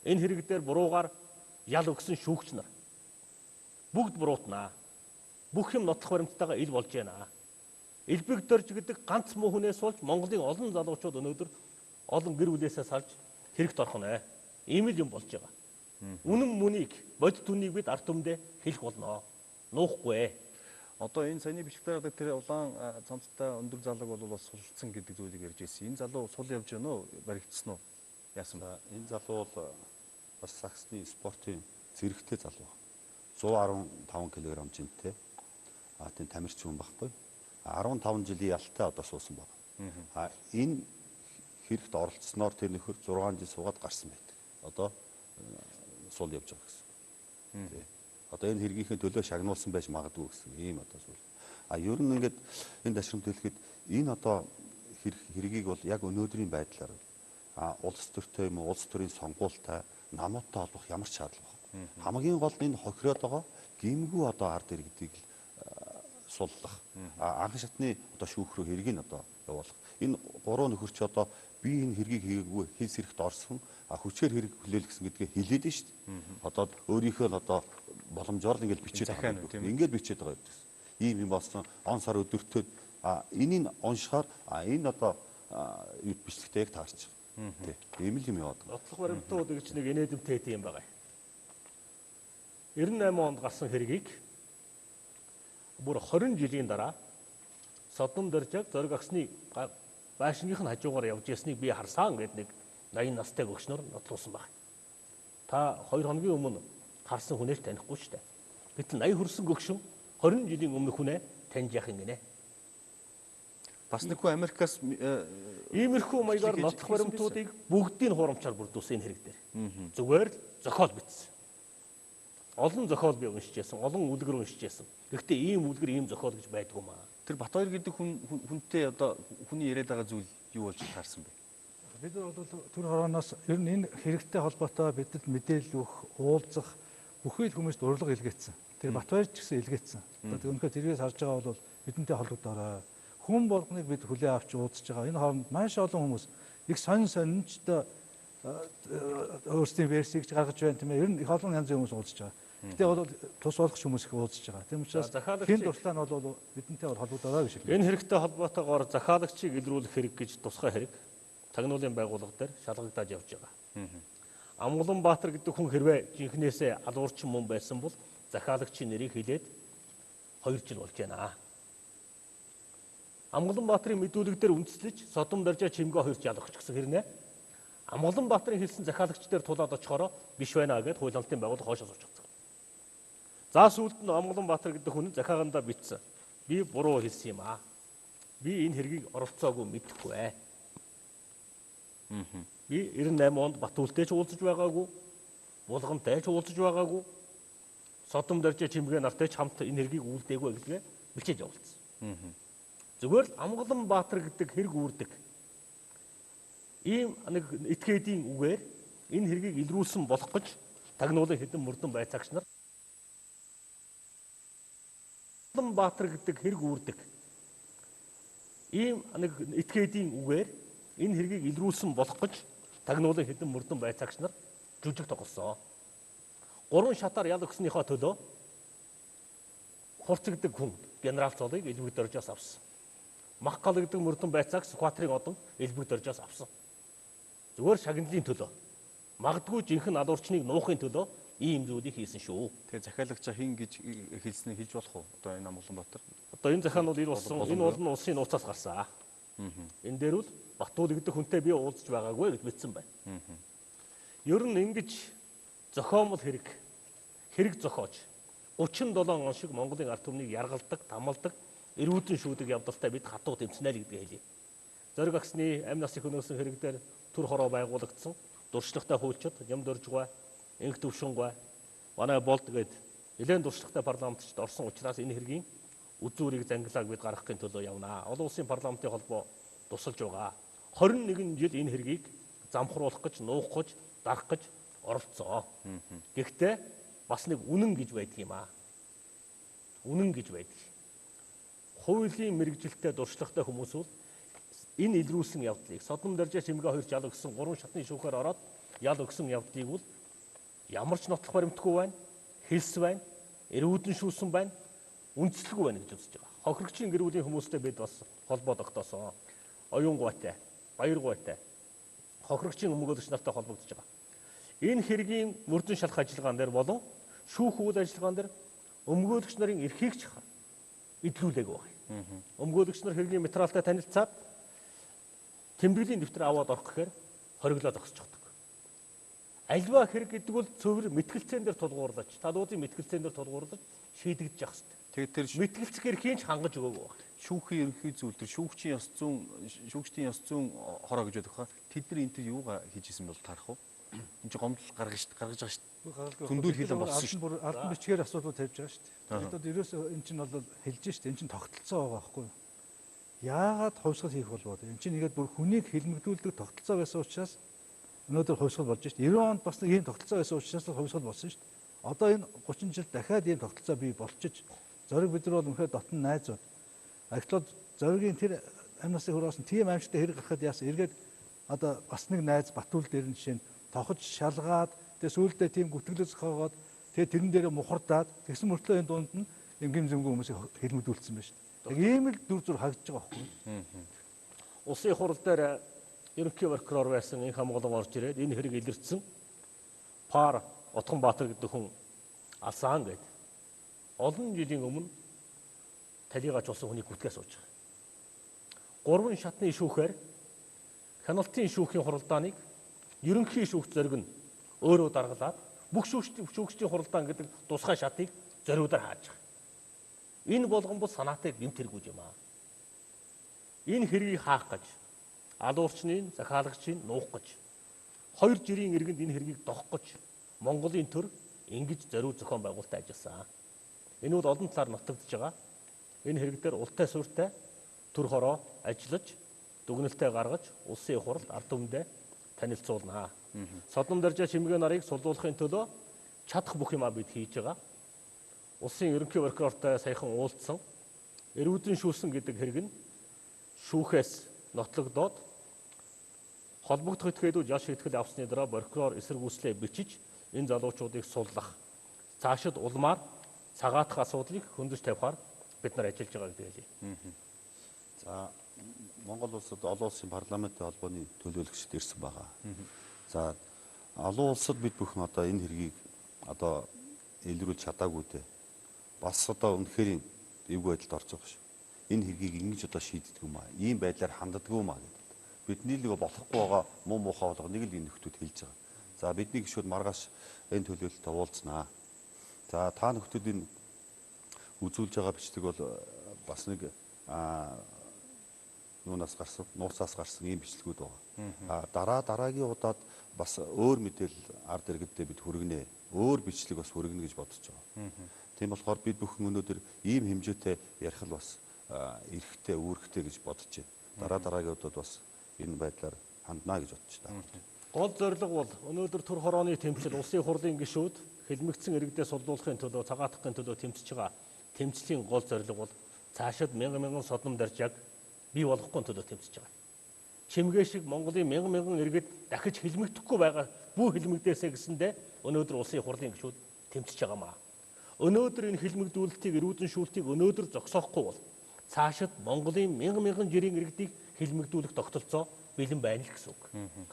энэ хэрэг дээр буруугаар ял өгсөн шүүгч нар бүгд буруутнаа. Бүх юм нотлох баримттайгаа ил болж байна. Илбэг Дорж гэдэг ганц муу хүнээс болж Монголын олон залуучууд өнөөдөр олон гэр бүлээсээ салж хэрэгт орхоно. Ийм л юм болж байгаа. Үнэн мөнийг бодит түнийг бид ард түмдээ хэлэх болно. Нуухгүй. Одоо энэ саяны бичлэгтэр тэр улаан цамцтай өндөр залууг бол бас сулцсан гэдэг зүйлийг ярьж ирсэн. Энэ залуу сул явж гэнэ үү? Баригдсан уу? Яасан ба? Энэ залуу бол бас Саксны спортын зэрэгтэй залуу. 115 кг жинтэй. Тийм тамирч хүн байхгүй. 15 жилийн ялтай одоо суусан байна. Энэ хэрэгт оролцсноор тэр нөхөр 6 жил суугаад гарсан байдаг. Одоо сул явж байгаа гэсэн. Одоо энэ хэргийнхээ төлөө шагнуулсан байж магадгүй гэсэн ийм одоо зүйл. Ер нь ингээд энэ ташрамт хэлэхэд энэ одоо хэргийг бол яг өнөөдрийн байдлаар улс төртэй юм уу улс төрийн сонгуультай намуудтай холбох ямар ч шаардлага байхгүй. Хамгийн гол нь энэ хохироод байгаа гимгүү одоо ард иргэдийг суллах. Анхан шатны одоо шүүх рүү хэргийг нь одоо явуулах. Энэ гурван нөхөрч одоо би энэ хэргийг хийгээгүй хэл сэрэхт орсон хүчээр хэрэг хүлээл гэсэн гэдгээ хэлээд нь шүү дээ. Одоо өөрийнхөө л одоо боломжоор л ингээд бичээд байгаа юм. Ингээд бичээд байгаа юм. Ийм юм болсон он сар өдөртөө энийг уншихаар энэ одоо бичлэгтэй яг таарч байгаа. Тийм л юм яваад байгаа. Нотлох баримтууд гэж нэг инээдэмтэй юм байгаа. 98 онд гарсан хэргийг бүр 20 жилийн дараа Содом Доржаг зориг агсны байшингийнх нь хажуугаар явж ясныг би харсан гэдэг нэг 80 настай гөгшнөр нотлуулсан байна. Та 2 хоногийн өмнө харсан хүнээс танихгүй шүү дээ. Гэтэл 80 хүрсэн гөгшин 20 жилийн өмнөх хүнээ таньж яах юм гинэ. Бас нэг хүн Америкаас иймэрхүү маягаар нотлох баримтуудыг бүгдийг хурамчаар бүрдүүлсэн энэ хэрэг дээр. Зүгээр л зохиол бичсэн. Олон зохиол би уншижсэн, олон үлгэр уншижсэн. Гэхдээ ийм үлгэр, ийм зохиол гэж байдгүй маа. Тэр Батбаяр гэдэг хүнтэй одоо хүний яриад байгаа зүйл юу болж таарсан бэ? Бид бол төр хорооноос ер нь энэ хэрэгтэй холбоотой бидэд мэдээлэл өгөх, уулзах бүхий л хүмүүст урлаг илгээсэн. Тэр Батбаяр ч гэсэн илгээсэн. Одоо өнөхөр тэргээс харж байгаа бол бидэнтэй холбогдоорой. Хүн болгоныг бид хүлээн авч уулзж байгаа. Энэ хооронд маш олон хүмүүс их сонинчтой өөрсдийн версийг гаргаж байна тийм ээ. Ер нь их олон янзын хүмүүс уулзж байгаа. Гэтэ бол тус болгох хүмүүс их уулзж байгаа. Тийм учраас хэн туслаа нь бол бидэнтэй холбогдоорой гэж хэлээ. Энэ хэрэгтэй холбоотойгоор захаалагчийг илрүүлэх хэрэг гэж тусгай хэрэг тагнуулын байгууллага дээр шалгагдаж явж байгаа. Амгалан Баатар гэдэг хүн хэрвээ жинхнээсээ алуурчин мөн байсан бол захаалагчийн нэрийг хэлээд 2 жил болж байна. Амгалан Баатарын мэдүүлэг дээр үндэслэж Содом Доржаа чимгээ 2 жил ялгахч гэсэн хэрнээ Амгалан Баатарын хэлсэн захаалагч дээр тулаад очихороо биш байна гэд хууль амтын байгууллага хоошоо сууж байгаа. За сүүлд нь Амгалан Баатар гэдэг хүн захаагандаа бичсэн. Би буруу хэлсэн юм аа. Би энэ хэргийг оролцоогүй мэдэхгүй ээ. Би 98 онд Батүлтэй ч уулзаж байгаагүй. Булгантай ч уулзаж байгаагүй. Содом Доржаа чимгээ нартай ч хамт энэ хэргийг үлдээгүй гэдгээ бичиж явуулсан. Зүгээр л Амгалан Баатар гэдэг хэрэг үүрдэг. Ийм нэг этгээдийн үгээр энэ хэргийг илрүүлсэн болох гэж тагнуулын хэдэн мөрдөн байцаагч нар Амгалан Баатар гэдэг хэрэг үүрдэг. Ийм нэг этгээдийн үгээр энэ хэргийг илрүүлсэн болох гэж тагнуулын хэдэн мөрдөн байцаагч нар жүжиг тоглосон. 3 шатаар ял өгснийхөө төлөө хурц гэдэг хүн генерал цолыг элбэг дөржөөс авсан. Махгал гэдэг мөрдөн байцаагч Сүхбаатарын одон элбэг дөржөөс авсан. Зүгээр шагналын төлөө. Магадгүй жинхэнэ алуурчныг нуухын төлөө ийм зүйлийг хийсэн шүү. Тэгээ захиалагчаа хин гэж хэлснээ хэлж болох уу? Одоо энэ Амгалан Баатар. Одоо энэ захиан бол энэ бол нь улсын нууцаас гарсан. Энэ дээр бол Батуул гэдэг хүнтэй би уулзж байгаагүй гэж бичсэн байна. Ер нь ингэж зохиомл хэрэг зохиож 37 он шиг Монголын ард түмнийг яргалдаг, тамалдаг, эрүүдэн шүүдэг явдалтай бид хатуу тэмцэнэ л гэдгийг хэлье. Зориг агсны амь насыг хөнөөсөн хэрэг дээр төр хороо байгуулагдсан, дуршлагтай хуульчид, Ням Дөржгой, Инх Төвшөнгой, манай болд гээд нэлээд дуршлагтай парламентчид орсон учраас энэ хэргийн үзүүрийг зангилааг бид гаргахын төлөө явнаа. Олон улсын парламентын холбоо тусалж байгаа. 21 жил энэ хэргийг замхруулах гэж, нуух гэж, дарах гэж оролцсон. Гэхдээ бас нэг үнэн гэж байдаг юм аа. Үнэн гэж байдаг. Хуулийн мэрэгжилтэй дуршлагтай хүмүүс бол энэ илрүүлсэн явдлыг Содом Доржи чимгээ хоёр жал өгсөн 3 шатны шүүхээр ороод ял өгсөн явдлыг бол ямар ч нотлох баримтгүй байна, хэлс байна, эрүүдэн шүүсэн байна, үндэслэгүй байна гэж үзэж байгаа. Хохирогчийн гэр бүлийн хүмүүстэй бид бас холбоо тогтоосон. Оюунгуйтай, Баяргуйтай, хохирогчийн өмгөөлөгч нартай холбогдож байгаа. Энэ хэргийн мөрдөн шалах ажиллагаан дээр болон шүүх үйл ажиллагаан дээр өмгөөлөгч нарын эрхийг ч эдлүүлээг байна. Өмгөөлөгч нар хэргийн материалтай танилцаад тэмдэглэлийн дэвтэр аваад орох гэхээр хориглоо зогсож байгаа. Альва хэрэг гэдэг бол цөвөр мэтгэлцэн дээр тулгуурлаж, талуудын мэтгэлцэн дээр тулгуурлаж шийдэгдэж явах хэрэгтэй. Тэгээд тэр мэтгэлцэх эрхийг ч хангаж өгөөгүй байна. Шүүхийн ерөнхий зүйл төр шүүгчдийн ёс зүйн хороо гэж байдаг хаа. Тэд нар энэ төр юугаа хийжсэн бол таарах уу? Энд чинь гомдол гаргаж байгаа шүү дээ. Зөндөл хийлэн болсон шүү дээ. Албан бичгээр асуудал тавьж байгаа шүү дээ. Тэгээд ерөөсөө эн чинь бол хэлж шүү дээ. Эн чинь тогтолцоо байгаа байхгүй юу? Яагаад хувьсгал хийх болов? Эн чинь нэгэд бүр хүнийг хэлмэгдүүлдэг тогтолцоо байсан учраас өнөөдөр хувьсгал болж шүү дээ. 90 онд бас нэг ийм тогтолцоо байсан учраас хувьсгал болсон шүү дээ. Одоо энэ 30 жил дахиад ийм тогтолцоо бий болчиж зориг бид нар бол үнэхээр дотн найзууд. Агтлууд зоригийн тэр амь насны хүрээсэн тийм аимшигтай хэрэг гарахад яасан эргээд одоо бас нэг найз Батуул дээр нь жишээ нь тохож шалгаад тэгээ сүүлдээ тийм гүтгэлээс хогоод тэгээ тэрэн дээрээ мухардаад тэгсэн мөртлөө энэ дунд нь гим зэмгүй хүмүүсийг хэлмэдүүлсэн байна шүү дээ. Яг ийм л дүр зур хагдж байгаа байхгүй. Улсын хурал дээр ерөнхий прокурор байсан энэ хамгаалан орж ирээд энэ хэрэг илэрсэн пар Отгон Баатар гэдэг хүн алсан гэдэг. Олон жилийн өмнө талигач болсон хүний гүтгэс сууж байгаа. 3 шатны шүүхээр хяналтын шүүхийн хуралдааныг ерөнхий шүүгч зориг нь өөрөө даргалаад бүх шүүгчдийн хуралдаан гэдэг тусгай шатыг зориудаар хааж байгаа. Энэ болгон бол санаатай гэмт хэрэггүй юм аа. Энэ хэргийг хаах гэж алуурчны, захиалагчийн нуух гэж 2 жирийн иргэнд энэ хэргийг дохох гэж Монголын төр ингэж зориуд зохион байгуулалтад ажилласан. Энэ бол олон талаар нотогдож байгаа. Энэ хэрэг дээр ултай суурьтай төр хороо ажиллаж, дүгнэлтээ гаргаж, улсын хуралд ард түмэндээ танилцуулнаа. Содом Доржи чимгээ нарыг сулдуулахын төлөө чадах бүх юмаа бид хийж байгаа. Улсын ерөнхий прокурортой саяхан уулзсан. Эрүүдэн шүүсэн гэдэг хэрэг нь шүүхээс нотлогдоод холбогдох этгээдүүд ял шийтгэл авсны дараа прокурор эсэргүүцлээ бичиж энэ залуучуудыг суллах. Цаашид улмаар цагаатах асуудлыг хөндөж тавихаар бид нар ажиллаж байгаа гэдэг хэлье. За Монгол улсад олон улсын парламентын холбооны төлөөлөгчд ирсэн байгаа. За олон улсад бид бүхэн одоо энэ хэргийг одоо илрүүлж чадаагүй дээ. Бас одоо үнэхээр эвгүй байдалд орж байгаа шүү. Энэ хэргийг ингэж одоо шийддэг юм аа. Ийм байдлаар ханддаг юм аа гэдэг. Бидний л болохгүй байгаа муу муухай болгоо нэг л энэ нөхдүүд хэлж байгаа. За бидний гишүүд маргааш энэ төлөөлөлтөд уулзнаа. За та нөхдүүд энэ үзүүлж байгаа бичлэг бол бас нэг нуунаас гарсан, нууцаас гарсан ийм бичлэгүүд байгаа. Дараагийн удаад бас өөр мэдээлэл ард иргэддээ бид хүргэнэ. Өөр бичлэг бас хүргэнэ гэж бодож байгаа. Тийм болохоор бид бүхэн өнөөдөр ийм хэмжээтэй ярих л бас эрэхтэй, үүрэгтэй гэж бодож байна. Дараагийн удаад бас энэ байдлаар хандна гэж бодож байна. Гол зорилго бол өнөөдөр төр хорооны тэмцэл улсын хурлын гишүүд хэлмэгдсэн иргэдээ сулдуулахын төлөө цагаатгахын төлөө тэмцэж байгаа тэмцлийн гол зорилго бол цаашид мянган содном даржааг бий болгохын төлөө тэмцэж байгаа. Чимгээ шиг Монголын мянган иргэд дахиж хэлмэгдэхгүй байгаа бүх хэлмэгдээсэй гэсэндээ өнөөдөр улсын хурлын гишүүд тэмцэж байгаамаа. Өнөөдөр энэ хэлмэгдүүлэлтийг эрүүдэн шүүлтийг өнөөдөр зогсоохгүй бол цаашид Монголын мянган жирийн иргэдийг хэлмэгдүүлэх тогтолцоо бэлэн байна л гэсэн үг.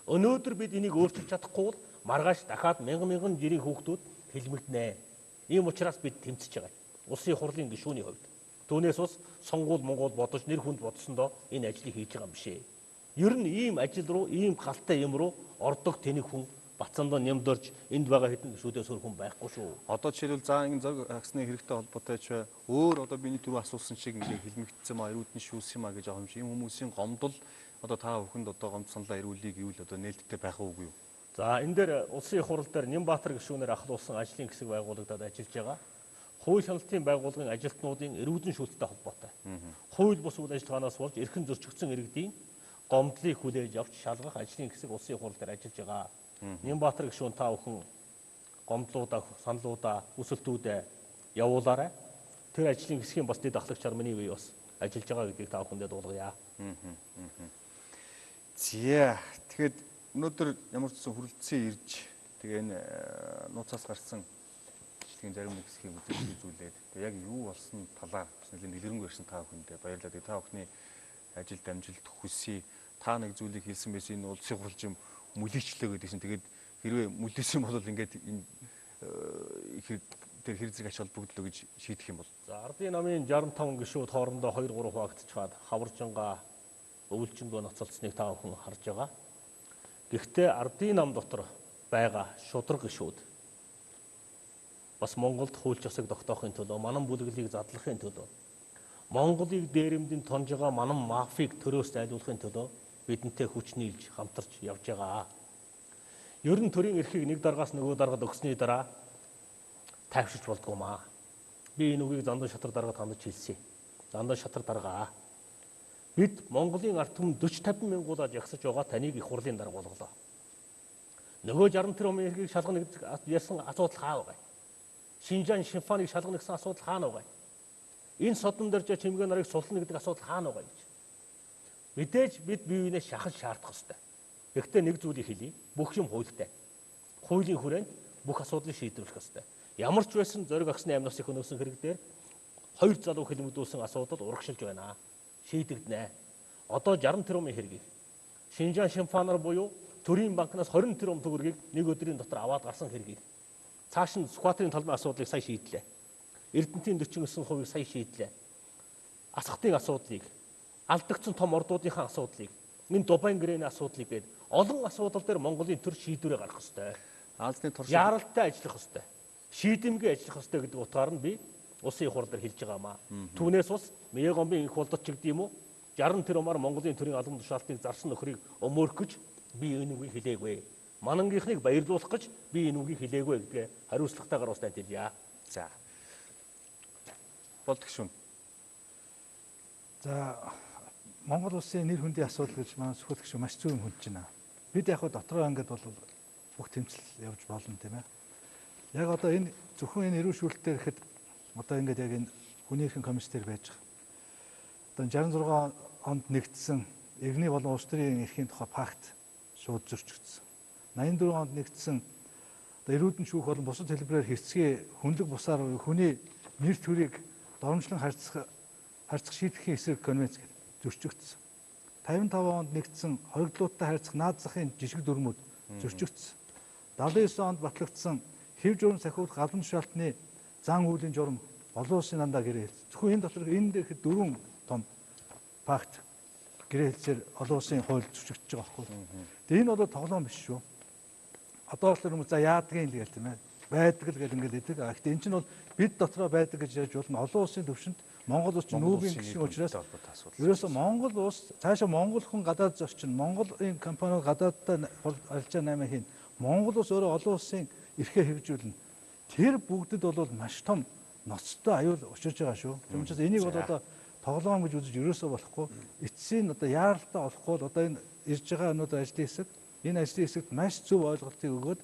Өнөөдөр бид энийг өөрчилж чадахгүй бол маргааш дахиад мянган жирийн хүүхдүүд хэлмэгдэнэ. Ийм учраас бид тэмцэж байгаа. Улсын хурлын гишүүний хувьд. Түүнээс бас сонгуул Монгол бодож нэр хүнд бодсондоо энэ ажлыг хийж байгаа юм шээ. Ер нь ийм ажил руу, ийм галтай юм руу ордог тэнэг хүн Бацаандаа нямдорж энд байгаа хэдэн гишүүдээс өөр хүн байхгүй шүү. Одоо жишээлбэл за ингэ зориг агсны хэрэгтэй холбоотой ч өөр одоо миний түрүү асуусан шиг ингэ хэлмэгдсэн маа, эрүүдэн шүүс юм а гэж байгаа юм шиг ийм хүмүүсийн гомдол одоо та бүхэнд одоо гомд саналаа эрүүлийг гэвэл одоо нээлттэй байх уугүй юу? За энэ дээр улсын хурал дээр Нямбаатар гишүүнээр ахлуулсан ажлын хэсэг байгуулагдаад ажиллаж байгаа. Хууль хяналтын байгууллагын ажилтнуудын эрүүдэн шүүлттэй холбоотой. Хууль бус үйл ажиллагаанаас болж эрхэн зөрчигдсөн иргэдийн гомдлыг хүлээж авч шалгах ажлын хэсэг улсын хурал дээр ажиллаж байгаа. Нямбаатар гишүүн та бүхэн гомдлуудаа, саналуудаа, хүсэлтүүдээ явуулаарай. Тэр ажлын хэсгийн бас дэд ахлагчаар миний үе бас ажиллаж байгаа гэдгийг та бүхэндээ дуулгая. Зя. Тэгэхэд өнөөдөр ямар ч зүйл хүрэлцэн ирж тэгээ энэ нууцаас гарсан бичлэгийн зарим нэг хэсгийг үзүүлээд тэгээ яг юу болсон талаар бас нэлийн дэлгэрэнгүй ярьсан та бүхэндээ баярлалаа. Тэгээ та бүхний ажилд амжилт хүсье. Та нэг зүйлийг хэлсэн байсан энэ улсын хурлч юм мүлийчлээ гэдэгсэн. Тэгээд хэрвээ мүлээсэн бол ингээд энэ тэр хэр зэрэг ач холбогдлоо гэж шийдэх юм бол. За ардын намын 65 гишүүд хоорондоо 2-3 хуваагдчихад хаваржанга өвлжөнгөө ноцолцсныг та бүхэн харж байгаа. Гэхдээ ардын нам дотор байгаа шудраг гишүүд бас Монголд хууль ёсыг тогтоохын төлөө, манан бүлэглийг задлахын төлөө, Монголыг дээрэмдэн тонж байгаа манан мафийг төрөөс зайлуулахын төлөө бидэнтэй хүч нийлж хамтарч явж байгаа. Ер нь төрийн эрхийг нэг даргаас нөгөө даргад өгсөний дараа тайвширч болдгоомаа. Би энэ үгийг дандаа шатар даргад хандаж хэлсэн. Дандаа шатар даргаа. Бид Монголын ард түмэн 40-50 мянгуудад ягсаж байгаа таныг их хурлын дарга болголоо. Нөгөө 60 тэрбум эрхийг шалгана гэдэг ярьсан асуудал хаа вэ? Шинжаан шимфаныг шалгана гэсэн асуудал хаана вэ? Энэ содон дэрж чимгээ нарыг сулна гэдэг асуудал хаана вэ гэж. Мэдээж бид бие биенээ шахаж шаардах ёстой. Гэхдээ нэг зүйлийг хэлье. Бүх юм хуультай. Хуулийн хүрээнд бүх асуудлыг шийдвэрлэх ёстой. Ямар ч байсан зориг агсны амнаас их өнөөсөн хэрэг дээр 2 залуу хэлмэгдүүлсэн асуудал урагшилж байна. Шийдэгдэнэ. Одоо 60 тэрбумын хэргийг Шинжаан шимфанаар буюу төрийн банкнаас 20 тэрбум төгрөгийг нэг өдрийн дотор аваад гарсан хэргийг цааш нь Сүхбаатарын талбай асуудлыг сая шийдлээ. Эрдэнэтийн 49% сая шийдлээ. Асхтын асуудлыг, алдагдсан том ордуудынхаа асуудлыг, энэ Дубайн гэрээний асуудлыг гээд олон асуудал дээр Монголын төр шийдвэрээ гаргах ёстой. Аалзны туршид Яаралтай ажиллах ёстой. Шийдэмгий ажиллах ёстой гэдэг утгаар нь би улсын хурал дээр хэлж байгаамаа. Түүнээс ус Мегомбын их болдот ч гэдэг юм уу 60 тэрбумаар Монголын төрийн албан тушаалтыг зарсан нөхрийг өмөөрөх гэж би энэ үгийг хэлээгүй. Манангийнхныг баярлуулах гэж би энэ үгийг хэлээгүй гэдгээ хариуцлагатайгаар ус танд хэлье. за. Болдог шүн. За Монгол улсын нэр хүндийн асуудал гэж манай сүхбаатар гишүүн маш зөв юм хүндж байна. Бид яг дотроо ингээд бол бүх тэмцэл явж болно тийм ээ. Яг одоо энэ зөвхөн энэ эрүүл шүүлтээр ихэд одоо ингээд яг энэ хүний эрхийн комиссээр байж байгаа. Одоо 66 онд нэгдсэн иргэний болон улс төрийн эрхийн тухай пакт шууд зөрчигдсөн. 84 онд нэгдсэн одоо эрүүдэн шүүх болон бусад хэлбэрээр хэвсгээ хүнлэг бусаар хүний нэр төрийг доромжлон харьцах шийдэхийн эсрэг конвенц гэдэг зөрчигдсөн. 55 онд нэгдсэн хоригдлуудтай харьцах наад захын жижиг дүрмүүд зөрчигдсөн. 79 онд батлагдсан хэв журам сахиулах галан тушаалтны зан үйлийн журам олон улсын дандаа гэрээ хэлсэн. Зөвхөн энэ дотор энэ дээрх 4 том пакт гэрээ хэлсээр олон улсын хууль зөрчигдөж байгаа байхгүй. Тэгээ энэ бол тоглоом биш шүү. Одоо болохоор хүмүүс за яадгийн л гээл тийм ээ. Байдаг л гэл ингээд идэг. Гэхдээ эн чинь бол бид дотроо байдаг гэж яаж болно? Олон улсын төвшөнд Монгол улс чинь нүүбийн гишүүн учраас ерөөсөө Монгол улс цаашаа Монгол хүн гадаад зорчин, Монголын компани гадаадтай арилжаа 8 хийн. Монгол улс өөрөө олон улсын эрхээ хэрэгжүүлнэ. Тэр бүгдэд бол маш том ноцтой аюул учирч байгаа шүү. Тийм учраас энийг бол одоо тоглоом гэж үзэж ерөөсөө болохгүй. Эцсийн одоо яаралтай олохгүй бол одоо энэ ирж байгаа өнөөдөр ажлын хэсэг энэ ажлын хэсэгт маш зөв ойлголтыг өгөөд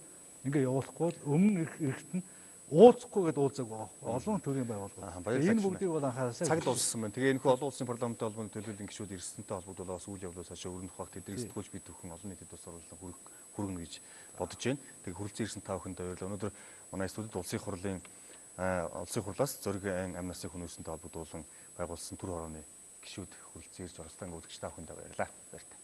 ингээ явуулахгүй бол өмнө ирэхэд нь уулзахгүйгээд уулзаг байгаа. Олон төрлийн байгууллага. Энэ бүгдийг бол анхаарасаа. Цаг дууссан байна. Тэгээ энэ хүү олон улсын парламентын холбооны төлөвлөлийн гишүүд ирсэнтэй холбогдуулаад бас үйл явдлаас хашаа өрнөх багт эдрийг сэтгүүлж бид бүхэн олон нийтэд бас оруулан хүргэнэ гэж бодож байна. Тэгээ хүрэлцэн ирсэн та бүхэнд баярлалаа. Өнөөдөр манай студид улсын хурлаас зөргийн амь насны хүмүүстэнтэй холбогдуулан байгуулсан төр хорооны гишүүд хүрэлцэн ирж оролцсон үзэгч та бүхэнд баярлалаа. Баярлалаа.